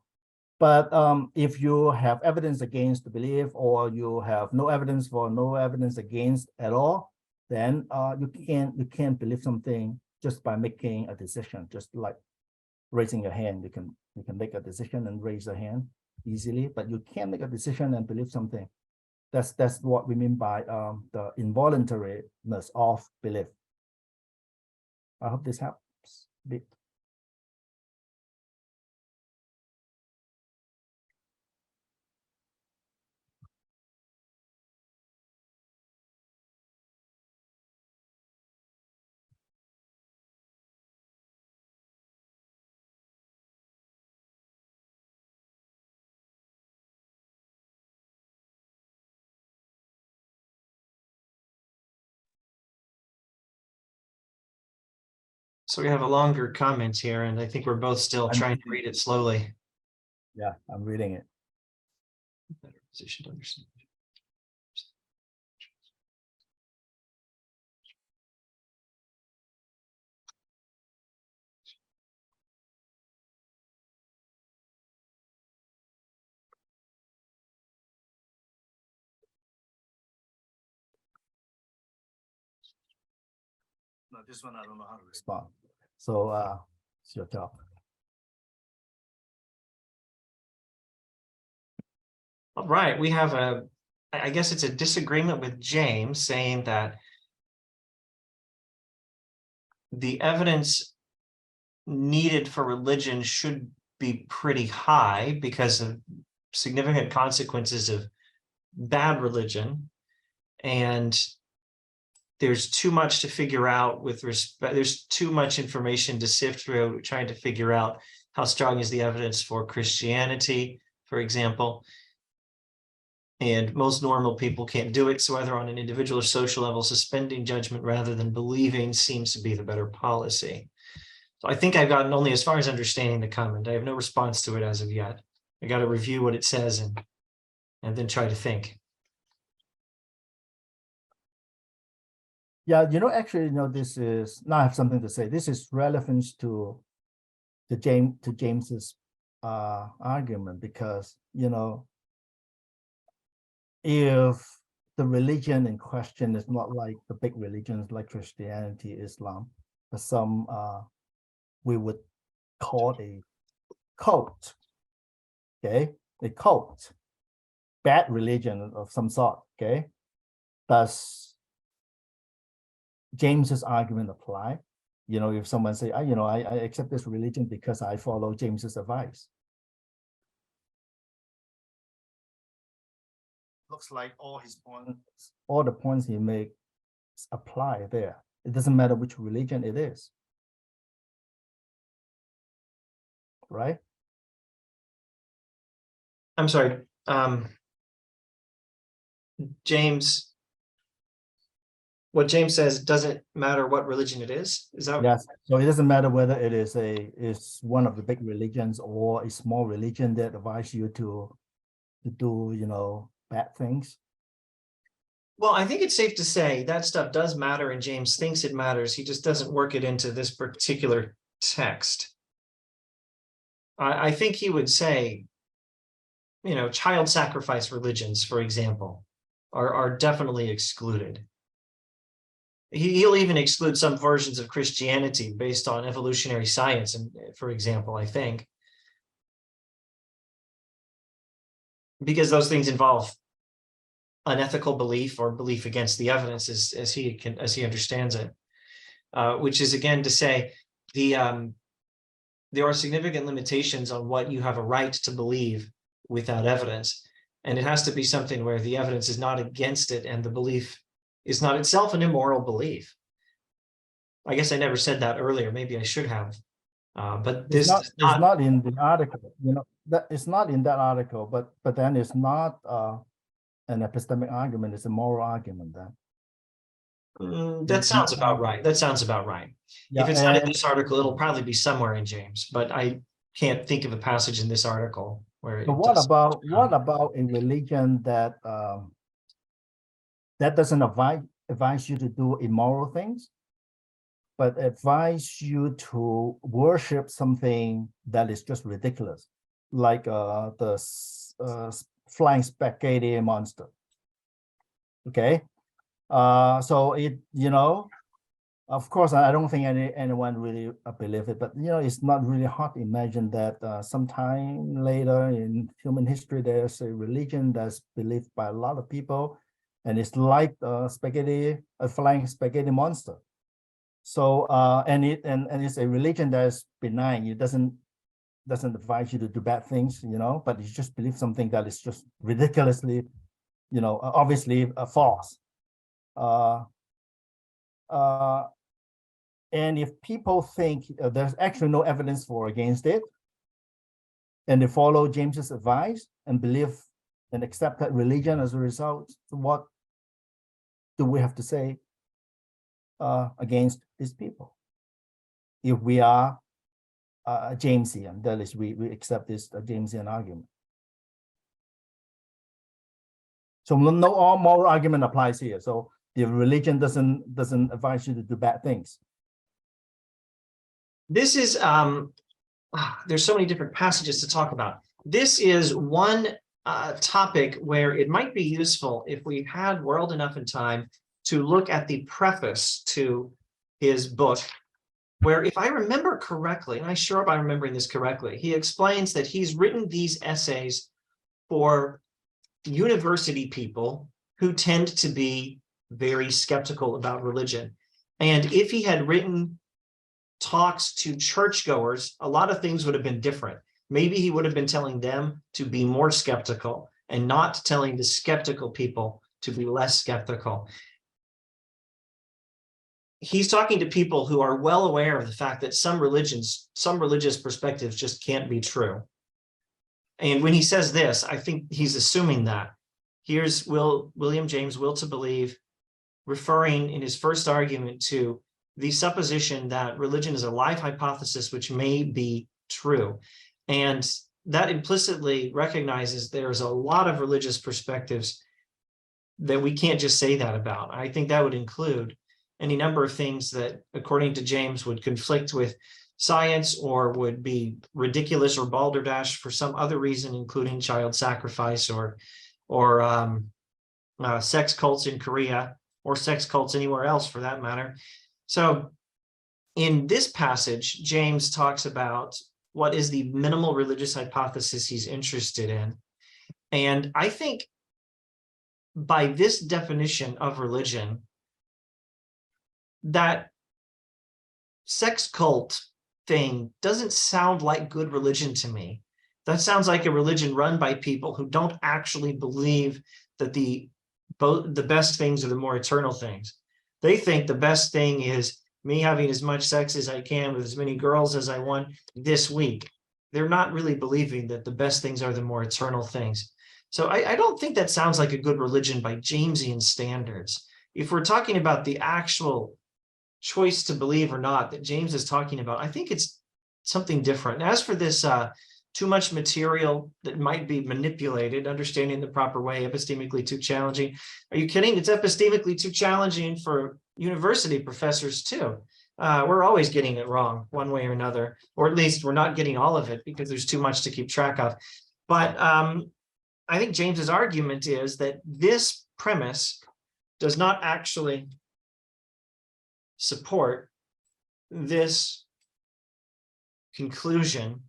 But if you have evidence against the belief, or you have no evidence against at all, then you can't believe something just by making a decision. Just like raising your hand, you can make a decision and raise your hand easily, but you can't make a decision and believe something. That's what we mean by the involuntariness of belief. I hope this helps a bit. So we have a longer comment here, and I think we're both still trying to read it slowly. Yeah, I'm reading it. Better position to understand. No, this one I don't know how to respond. So it's your job. All right, we have I guess it's a disagreement with James, saying that the evidence needed for religion should be pretty high because of significant consequences of bad religion, and there's too much to figure out with respect. There's too much information to sift through trying to figure out how strong is the evidence for Christianity, for example. And most normal people can't do it. So whether on an individual or social level, suspending judgment rather than believing seems to be the better policy. So I think I've gotten only as far as understanding the comment. I have no response to it as of yet. I got to review what it says and then try to think. Yeah, actually, this is, now I have something to say. This is relevant to James's argument, because, if the religion in question is not like the big religions like Christianity, Islam, but some we would call a cult, okay? A cult, bad religion of some sort, okay? Does James's argument apply? If someone say, I accept this religion because I follow James's advice. Looks like all the points he makes apply there. It doesn't matter which religion it is, right? I'm sorry, James. What James says doesn't matter what religion it is. Is that? Yes. So it doesn't matter whether it is one of the big religions or a small religion that advise you to do bad things. Well, I think it's safe to say that stuff does matter, and James thinks it matters. He just doesn't work it into this particular text. I think he would say, child sacrifice religions, for example, are definitely excluded. He'll even exclude some versions of Christianity based on evolutionary science, and for example, I think, because those things involve unethical belief or belief against the evidence, as he understands it, which is again to say there are significant limitations on what you have a right to believe without evidence, and it has to be something where the evidence is not against it and the belief is not itself an immoral belief. I guess I never said that earlier. Maybe I should have. But this it's not in the article. That it's not in that article. But then it's not an epistemic argument. It's a moral argument then. That sounds about right. That sounds about right. Yeah, If it's not in and- this article, it'll probably be somewhere in James, but I can't think of a passage in this article where it But what does. about a religion that that doesn't advise you to do immoral things, but advise you to worship something that is just ridiculous, like the flying spaghetti monster. Okay, so it, you know, of course, I don't think anyone really believe it, but you know, it's not really hard to imagine that sometime later in human history, there's a religion that's believed by a lot of people, and it's like a flying spaghetti monster. So and it's a religion that's benign. It doesn't advise you to do bad things, you know, but you just believe something that is just ridiculously, you know, obviously false. And if people think there's actually no evidence for or against it, and they follow James's advice and believe and accept that religion as a result, what do we have to say against these people? If we are Jamesian, that is, we accept this Jamesian argument. So no all moral argument applies here. So the religion doesn't advise you to do bad things. This is, there's so many different passages to talk about. This is one topic where it might be useful if we had world enough in time to look at the preface to his book, where, if I remember correctly, and I'm sure if I'm remembering this correctly, he explains that he's written these essays for university people who tend to be very skeptical about religion. And if he had written talks to churchgoers, a lot of things would have been different. Maybe he would have been telling them to be more skeptical and not telling the skeptical people to be less skeptical. He's talking to people who are well aware of the fact that some religious perspectives just can't be true. And when he says this, I think he's assuming that. Here's William James' will to believe, referring in his first argument to the supposition that religion is a live hypothesis which may be true. And that implicitly recognizes there's a lot of religious perspectives that we can't just say that about. I think that would include any number of things that, according to James, would conflict with science or would be ridiculous or balderdash for some other reason, including child sacrifice or sex cults in Korea or sex cults anywhere else for that matter. So in this passage, James talks about what is the minimal religious hypothesis he's interested in. And I think by this definition of religion, that sex cult thing doesn't sound like good religion to me. That sounds like a religion run by people who don't actually believe that the best things are the more eternal things. They think the best thing is me having as much sex as I can with as many girls as I want this week. They're not really believing that the best things are the more eternal things. So I don't think that sounds like a good religion by Jamesian standards. If we're talking about the actual choice to believe or not that James is talking about, I think it's something different. As for this too much material that might be manipulated, understanding the proper way, epistemically too challenging. Are you kidding? It's epistemically too challenging for university professors too. We're always getting it wrong one way or another, or at least we're not getting all of it because there's too much to keep track of. But I think James's argument is that this premise does not actually support this conclusion,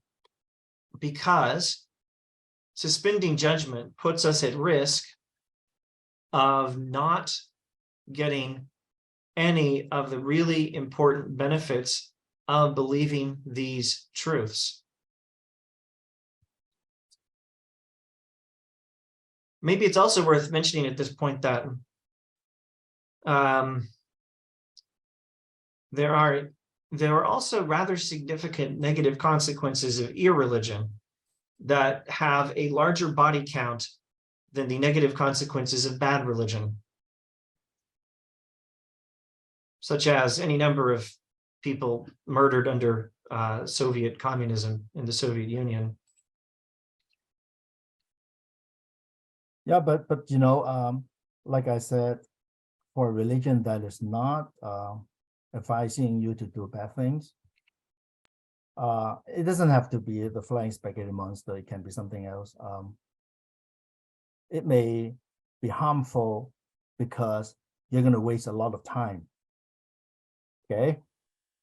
because suspending judgment puts us at risk of not getting any of the really important benefits of believing these truths. Maybe it's also worth mentioning at this point that there are also rather significant negative consequences of irreligion that have a larger body count than the negative consequences of bad religion. such as any number of people murdered under Soviet communism in the Soviet Union. Yeah, but you know, like I said, for a religion that is not advising you to do bad things, it doesn't have to be the flying spaghetti monster. It can be something else. It may be harmful because you're going to waste a lot of time. Okay,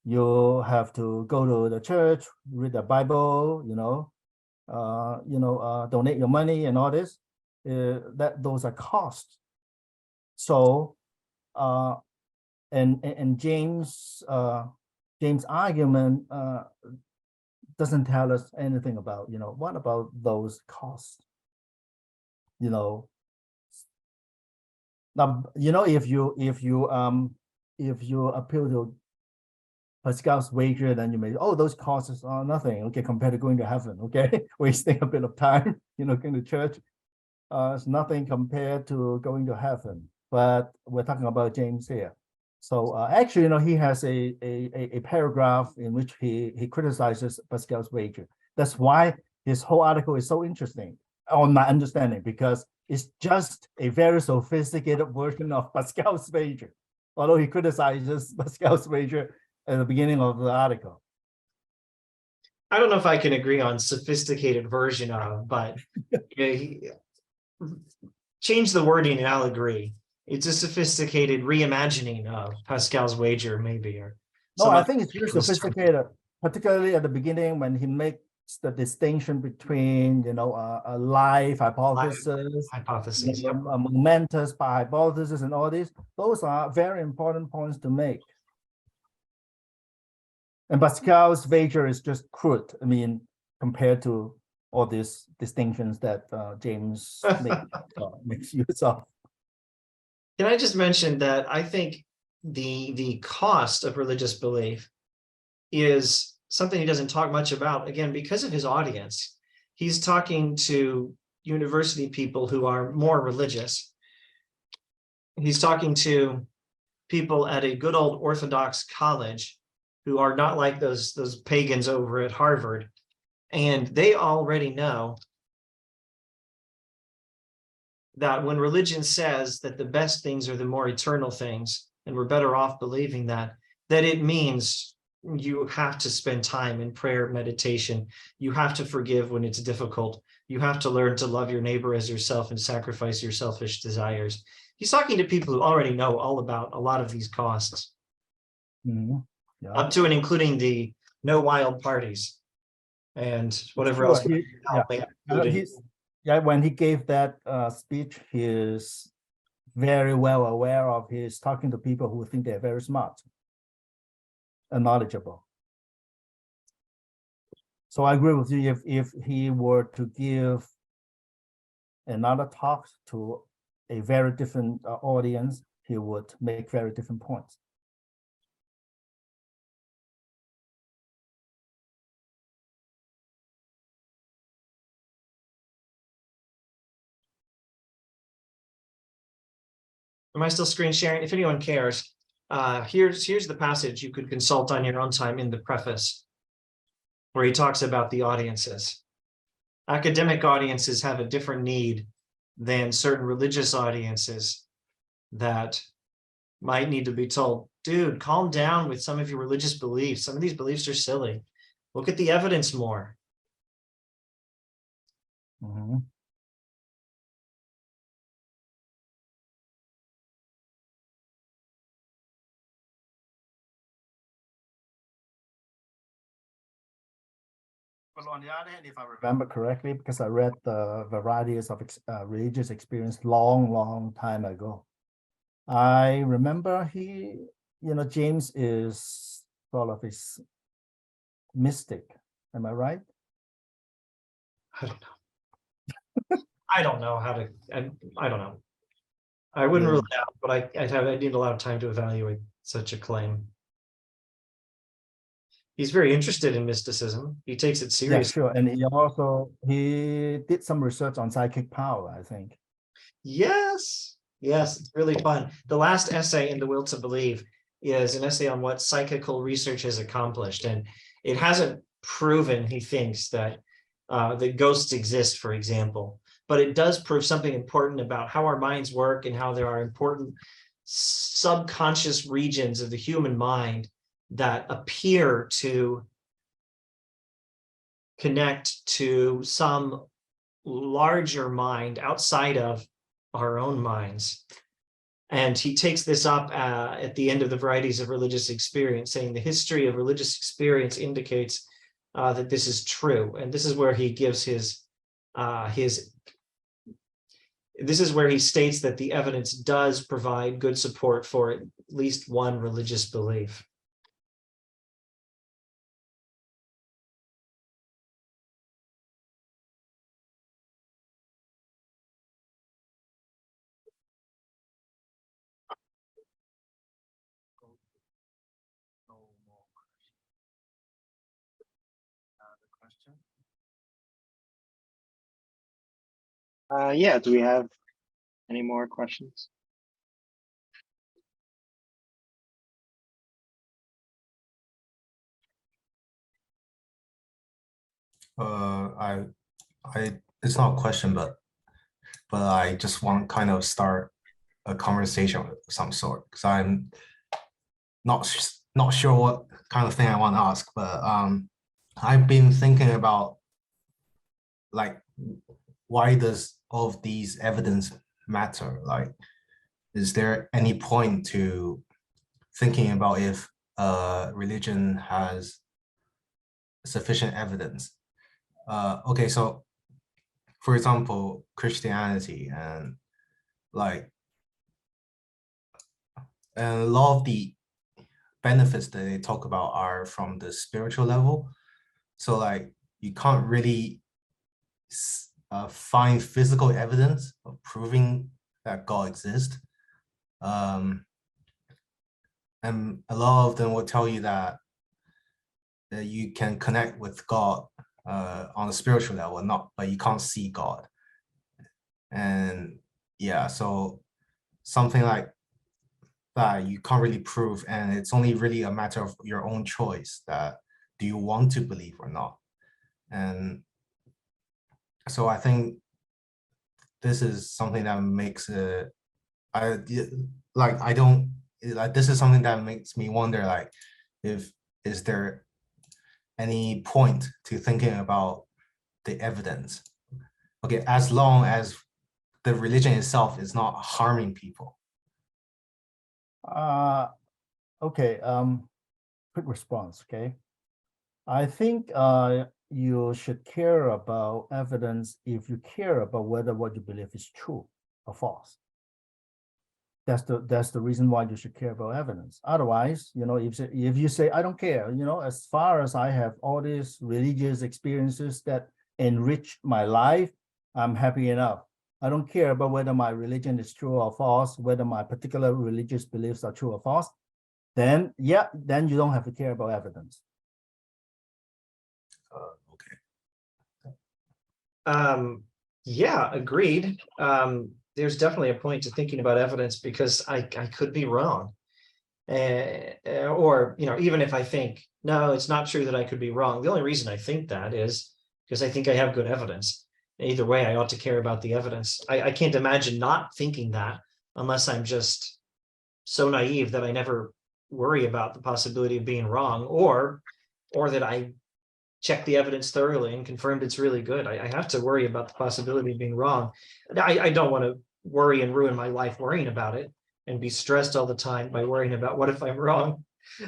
you have to go to the church, read the Bible, donate your money and all this. Those are costs. So, and James' argument doesn't tell us anything about, what about those costs? Now, if you appeal to Pascal's wager, then you may, those costs are nothing, okay, compared to going to heaven, okay, wasting a bit of time, going to church. It's nothing compared to going to heaven. But we're talking about James here. So actually, he has a paragraph in which he criticizes Pascal's wager. That's why his whole article is so interesting, on my understanding, because it's just a very sophisticated version of Pascal's wager, although he criticizes Pascal's wager at the beginning of the article. I don't know if I can agree on sophisticated version of, but change the wording and I'll agree. It's a sophisticated reimagining of Pascal's wager, maybe. Or no, I think it's very sophisticated, particularly at the beginning when he makes the distinction between, a life hypothesis, a momentous hypothesis, and all these. Those are very important points to make. And Pascal's wager is just crude. I mean, compared to all these distinctions that James makes use of. Can I just mention that I think the cost of religious belief is something he doesn't talk much about, again, because of his audience. He's talking to university people who are more religious. He's talking to people at a good old Orthodox college who are not like those pagans over at Harvard. And they already know that when religion says that the best things are the more eternal things, and we're better off believing that it means you have to spend time in prayer, meditation. You have to forgive when it's difficult. You have to learn to love your neighbor as yourself and sacrifice your selfish desires. He's talking to people who already know all about a lot of these costs. Mm-hmm. Yeah. Up to and including the no wild parties and whatever else. When he gave that speech, he is very well aware of his talking to people who think they're very smart and knowledgeable. So I agree with you. If he were to give another talk to a very different audience, he would make very different points. Am I still screen sharing? If anyone cares, here's the passage you could consult on your own time in the preface, where he talks about the audiences. Academic audiences have a different need than certain religious audiences that might need to be told, dude, calm down with some of your religious beliefs. Some of these beliefs are silly. Look at the evidence more. Mm-hmm. But on the other hand, if I remember correctly, because I read the varieties of religious experience long time ago, I remember James is sort of his mystic. Am I right? I don't know. I don't know how to. I don't know. I wouldn't rule it out, but I need a lot of time to evaluate such a claim. He's very interested in mysticism. He takes it seriously. Yeah, sure. And he did some research on psychic power, I think. Yes, it's really fun. The last essay in The Will to Believe is an essay on what psychical research has accomplished. And it hasn't proven, he thinks, that that ghosts exist, for example, but it does prove something important about how our minds work and how there are important subconscious regions of the human mind that appear to connect to some larger mind outside of our own minds. And he takes this up at the end of the Varieties of Religious Experience, saying the history of religious experience indicates that this is true. And this is where he gives this is where he states that the evidence does provide good support for at least one religious belief. Yeah, do we have any more questions? It's not a question, but I just want to kind of start a conversation of some sort, because I'm not sure what kind of thing I want to ask, but I've been thinking about, like, why does all of these evidence matter? Like, is there any point to thinking about if religion has sufficient evidence? Okay, so for example, Christianity and a lot of the benefits that they talk about are from the spiritual level. So like, you can't really find physical evidence of proving that God exists. And a lot of them will tell you that you can connect with God on a spiritual level, but you can't see God. And yeah, so something like that you can't really prove, and it's only really a matter of your own choice, that do you want to believe or not. And so I think this is something that makes it, this is something that makes me wonder, like, is there any point to thinking about the evidence? Okay, as long as the religion itself is not harming people. Okay, quick response, okay? I think you should care about evidence if you care about whether what you believe is true or false. That's the reason why you should care about evidence. Otherwise, if you say, I don't care, as far as I have all these religious experiences that enrich my life, I'm happy enough. I don't care about whether my religion is true or false, whether my particular religious beliefs are true or false, then yeah, then you don't have to care about evidence. Okay. Yeah, agreed. There's definitely a point to thinking about evidence, because I could be wrong. Or, even if I think, no, it's not true that I could be wrong. The only reason I think that is because I think I have good evidence. Either way, I ought to care about the evidence. I can't imagine not thinking that, unless I'm just so naive that I never worry about the possibility of being wrong, or that I checked the evidence thoroughly and confirmed it's really good. I have to worry about the possibility of being wrong. I don't want to worry and ruin my life worrying about it and be stressed all the time by worrying about what if I'm wrong.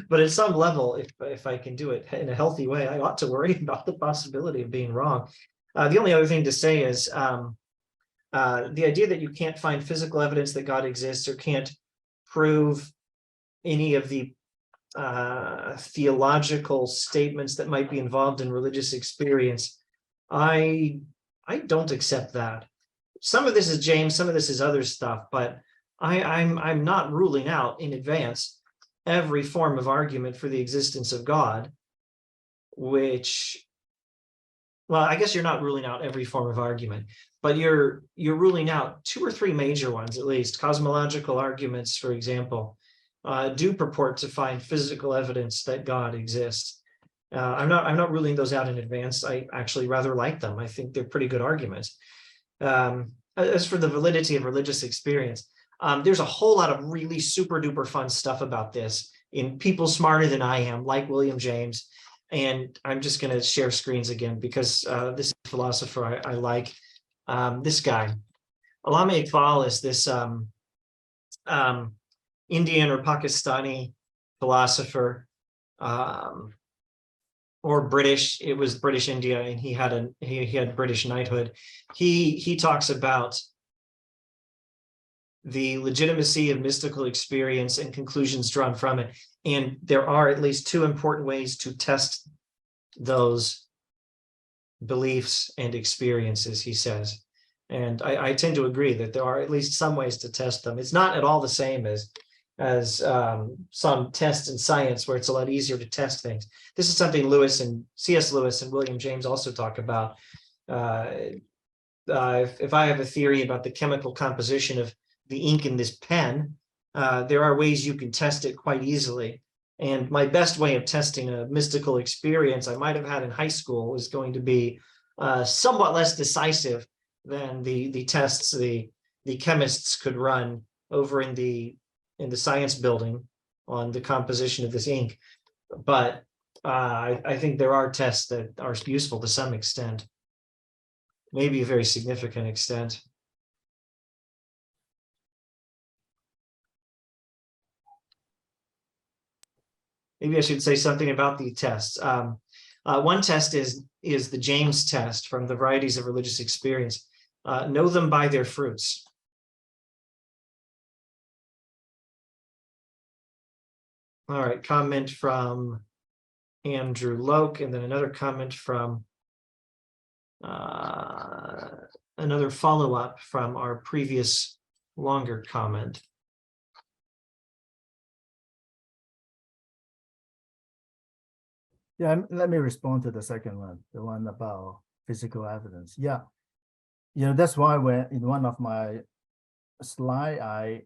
But at some level, if I can do it in a healthy way, I ought to worry about the possibility of being wrong. The only other thing to say is the idea that you can't find physical evidence that God exists, or can't prove any of the theological statements that might be involved in religious experience, I don't accept that. Some of this is James, some of this is other stuff, but I'm not ruling out in advance every form of argument for the existence of God, which, well, I guess you're not ruling out every form of argument, but you're ruling out 2 or 3 major ones, at least. Cosmological arguments, for example, do purport to find physical evidence that God exists. I'm not ruling those out in advance. I actually rather like them. I think they're pretty good arguments. As for the validity of religious experience, there's a whole lot of really super duper fun stuff about this in people smarter than I am, like William James. And I'm just going to share screens again because this philosopher I like. This guy, Allama Iqbal, is this Indian or Pakistani philosopher, or British. It was British India, and he had British knighthood. He talks about the legitimacy of mystical experience and conclusions drawn from it. And there are at least two important ways to test those beliefs and experiences, he says. And I tend to agree that there are at least some ways to test them. It's not at all the same as some tests in science where it's a lot easier to test things. This is something C.S. Lewis and William James also talk about. If I have a theory about the chemical composition of the ink in this pen, there are ways you can test it quite easily. And my best way of testing a mystical experience I might have had in high school is going to be somewhat less decisive than the tests the chemists could run over in the science building on the composition of this ink. But I think there are tests that are useful to some extent, maybe a very significant extent. Maybe I should say something about the tests. One test is the James test from the Varieties of Religious Experience. Know them by their fruits. All right, comment from Andrew Loke, and then another comment from another follow-up from our previous longer comment. Yeah, let me respond to the second one, the one about physical evidence. Yeah, that's why when in one of my slide, I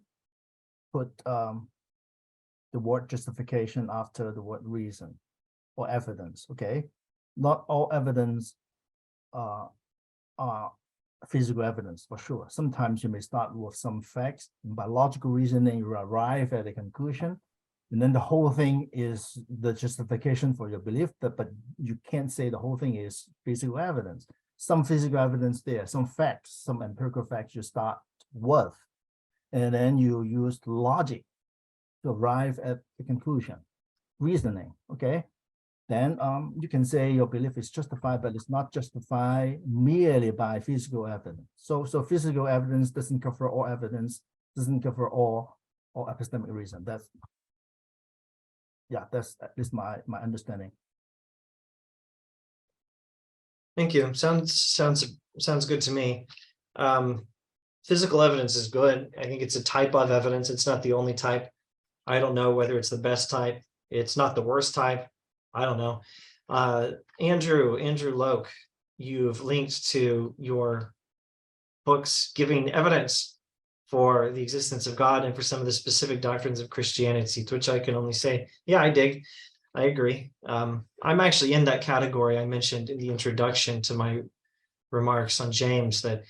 put the word justification after the word reason or evidence. Okay, not all evidence are physical evidence for sure. Sometimes you may start with some facts, and by logical reasoning, you arrive at a conclusion. And then the whole thing is the justification for your belief, but you can't say the whole thing is physical evidence. Some physical evidence there, some facts, some empirical facts you start with, and then you use logic to arrive at the conclusion, reasoning, okay? Then you can say your belief is justified, but it's not justified merely by physical evidence. So physical evidence doesn't cover all evidence, doesn't cover all epistemic reason. That's at least my understanding. Thank you. Sounds good to me. Physical evidence is good. I think it's a type of evidence. It's not the only type. I don't know whether it's the best type. It's not the worst type. I don't know. Andrew Loke, you've linked to your books giving evidence for the existence of God and for some of the specific doctrines of Christianity, to which I can only say, yeah, I dig. I agree. I'm actually in that category I mentioned in the introduction to my remarks on James, that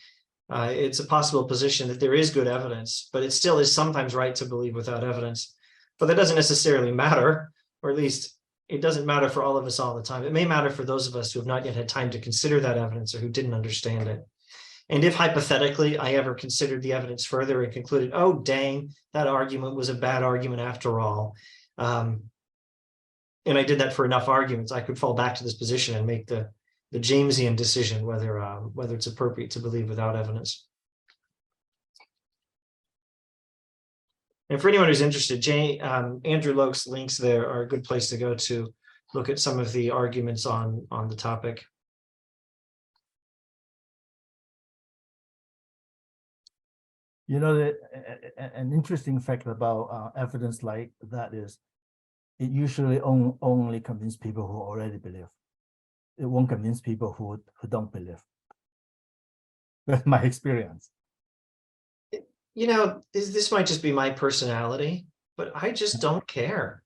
it's a possible position that there is good evidence, but it still is sometimes right to believe without evidence. But that doesn't necessarily matter, or at least it doesn't matter for all of us all the time. It may matter for those of us who have not yet had time to consider that evidence or who didn't understand it. And if hypothetically I ever considered the evidence further and concluded, oh, dang, that argument was a bad argument after all, and I did that for enough arguments, I could fall back to this position and make the Jamesian decision whether it's appropriate to believe without evidence. And for anyone who's interested, Andrew Loke's links there are a good place to go to look at some of the arguments on the topic. An interesting fact about evidence like that is it usually only convinces people who already believe. It won't convince people who don't believe. That's my experience. This might just be my personality, but I just don't care.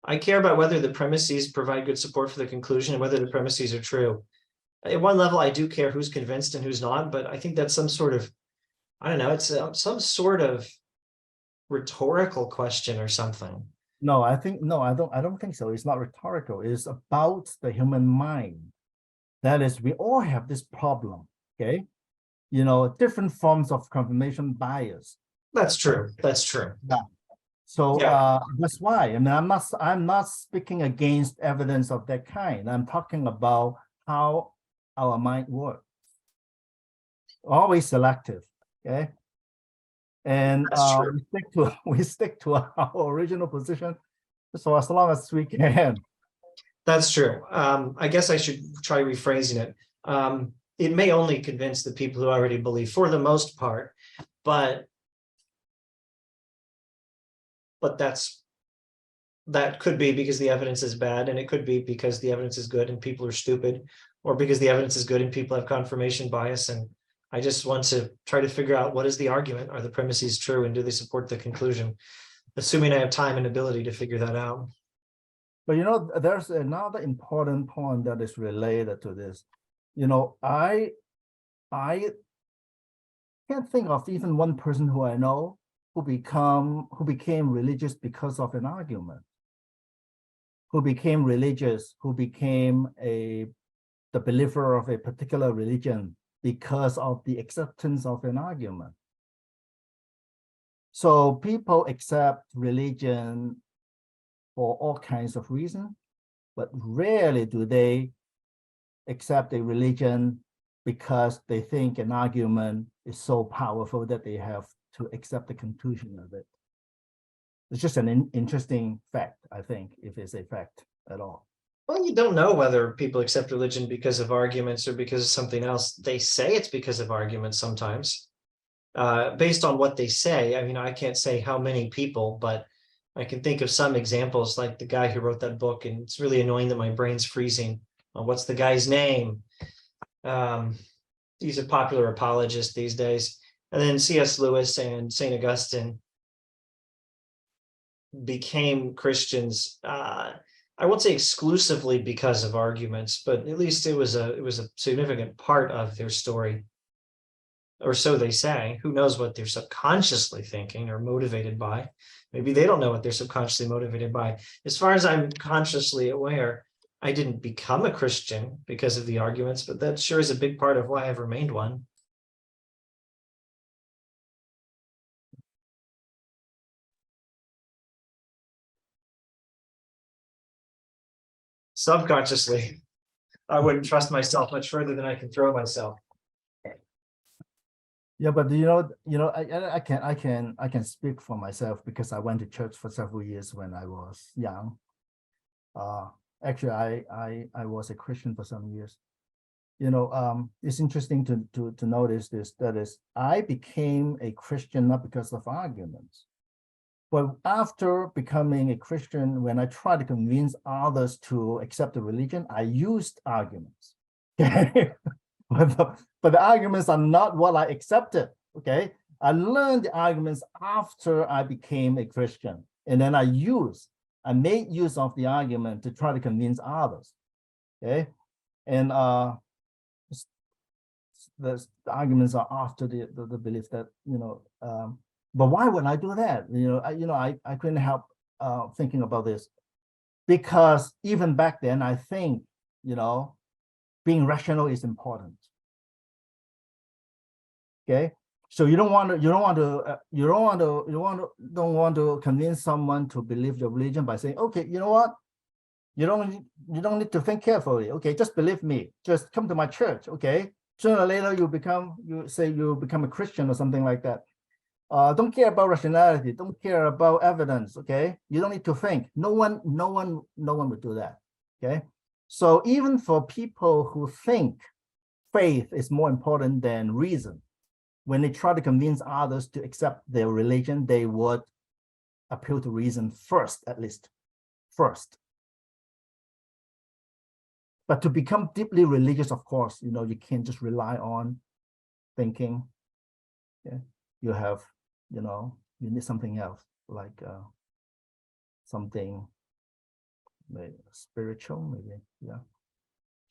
I care about whether the premises provide good support for the conclusion and whether the premises are true. At one level, I do care who's convinced and who's not, but I think that's some sort of, I don't know, it's some sort of rhetorical question or something. No, I don't think so. It's not rhetorical. It's about the human mind. That is, we all have this problem, okay? You know, different forms of confirmation bias. That's true. That's true. Yeah. So Yeah. that's why. I mean, I'm not speaking against evidence of that kind. I'm talking about how our mind works. Always selective, okay? And That's true. we stick to our original position so as long as we can. That's true. I guess I should try rephrasing it. It may only convince the people who already believe, for the most part, but that could be because the evidence is bad, and it could be because the evidence is good and people are stupid, or because the evidence is good and people have confirmation bias. And I just want to try to figure out, what is the argument? Are the premises true, and do they support the conclusion? Assuming I have time and ability to figure that out. But you know, there's another important point that is related to this. You know, I can't think of even one person who I know who became religious because of an argument, who became religious, who became the believer of a particular religion because of the acceptance of an argument. So people accept religion for all kinds of reasons, but rarely do they accept a religion because they think an argument is so powerful that they have to accept the conclusion of it. It's just an interesting fact, I think, if it's a fact at all. Well, you don't know whether people accept religion because of arguments or because of something else. They say it's because of arguments sometimes. Based on what they say, I mean, I can't say how many people, but I can think of some examples, like the guy who wrote that book, and it's really annoying that my brain's freezing. What's the guy's name? He's a popular apologist these days. And then C.S. Lewis and St. Augustine became Christians. I won't say exclusively because of arguments, but at least it was a significant part of their story, or so they say. Who knows what they're subconsciously thinking or motivated by? Maybe they don't know what they're subconsciously motivated by. As far as I'm consciously aware, I didn't become a Christian because of the arguments, but that sure is a big part of why I've remained one. Subconsciously, I wouldn't trust myself much further than I can throw myself. Yeah, but you know, I can speak for myself because I went to church for several years when I was young. Actually, I was a Christian for some years. You know, it's interesting to notice this. That is, I became a Christian not because of arguments, but after becoming a Christian, when I tried to convince others to accept the religion, I used arguments. Okay. But the arguments are not what I accepted, okay? I learned the arguments after I became a Christian, and then I made use of the argument to try to convince others, okay? And the arguments are after the belief that, you know, but why would I do that? I couldn't help thinking about this, because even back then, I think, you know, being rational is important. Okay, so you don't want to convince someone to believe your religion by saying, okay, you know what, you don't need to think carefully. Okay, just believe me. Just come to my church. Okay, sooner or later you become a Christian or something like that. Don't care about rationality. Don't care about evidence. Okay, you don't need to think. No one would do that. Okay, so even for people who think faith is more important than reason, when they try to convince others to accept their religion, they would appeal to reason first, at least first. But to become deeply religious, of course, you know, you can't just rely on thinking. Yeah, you have, you know, you need something else, like something maybe spiritual, maybe, yeah.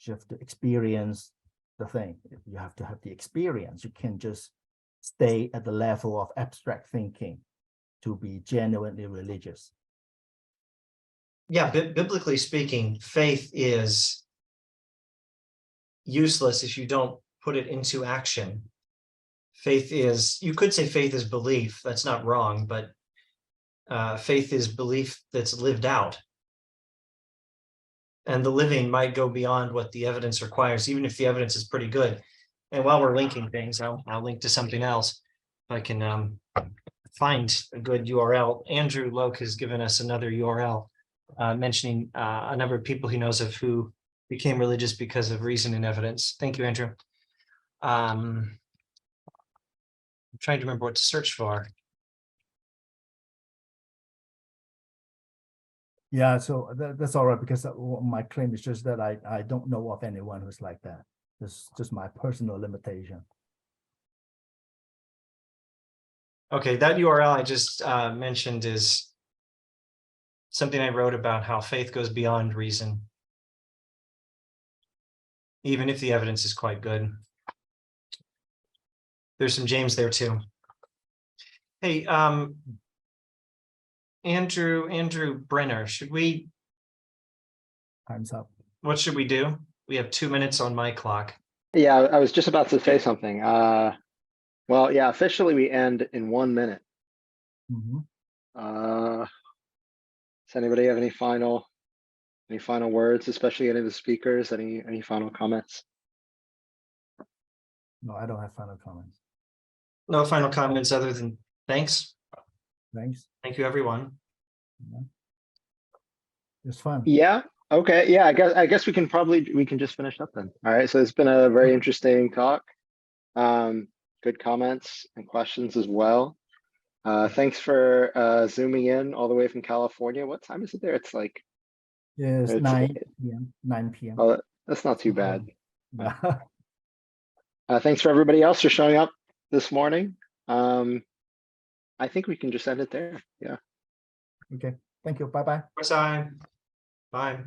You have to experience the thing. You have to have the experience. You can't just stay at the level of abstract thinking to be genuinely religious. Yeah, biblically speaking, faith is useless if you don't put it into action. Faith is, you could say faith is belief. That's not wrong, but faith is belief that's lived out. And the living might go beyond what the evidence requires, even if the evidence is pretty good. And while we're linking things, I'll link to something else. If I can find a good URL. Andrew Loke has given us another URL mentioning a number of people he knows of who became religious because of reason and evidence. Thank you, Andrew. I'm trying to remember what to search for. Yeah, so that's all right, because my claim is just that I don't know of anyone who's like that. It's just my personal limitation. Okay, that URL I just mentioned is something I wrote about how faith goes beyond reason, even if the evidence is quite good. There's some James there too. Hey, Andrew Brenner, Time's up. what should we do? We have 2 minutes on my clock. Yeah, I was just about to say something. Well, yeah, officially we end in 1 minute. Mhm. Does anybody have any final words, especially any of the speakers? Any final comments? No, I don't have final comments. No final comments other than thanks. Thanks. Thank you, everyone. It's fun. Yeah. Okay. Yeah. I guess we can just finish up then. All right. So it's been a very interesting talk. Good comments and questions as well. Thanks for zooming in all the way from California. What time is it there? It's like Yes, it's 9 p.m. 9 p.m. Oh, that's not too bad. Yeah. Thanks for everybody else for showing up this morning. I think we can just end it there. Yeah. Okay. Thank you. Bye-bye. Bye.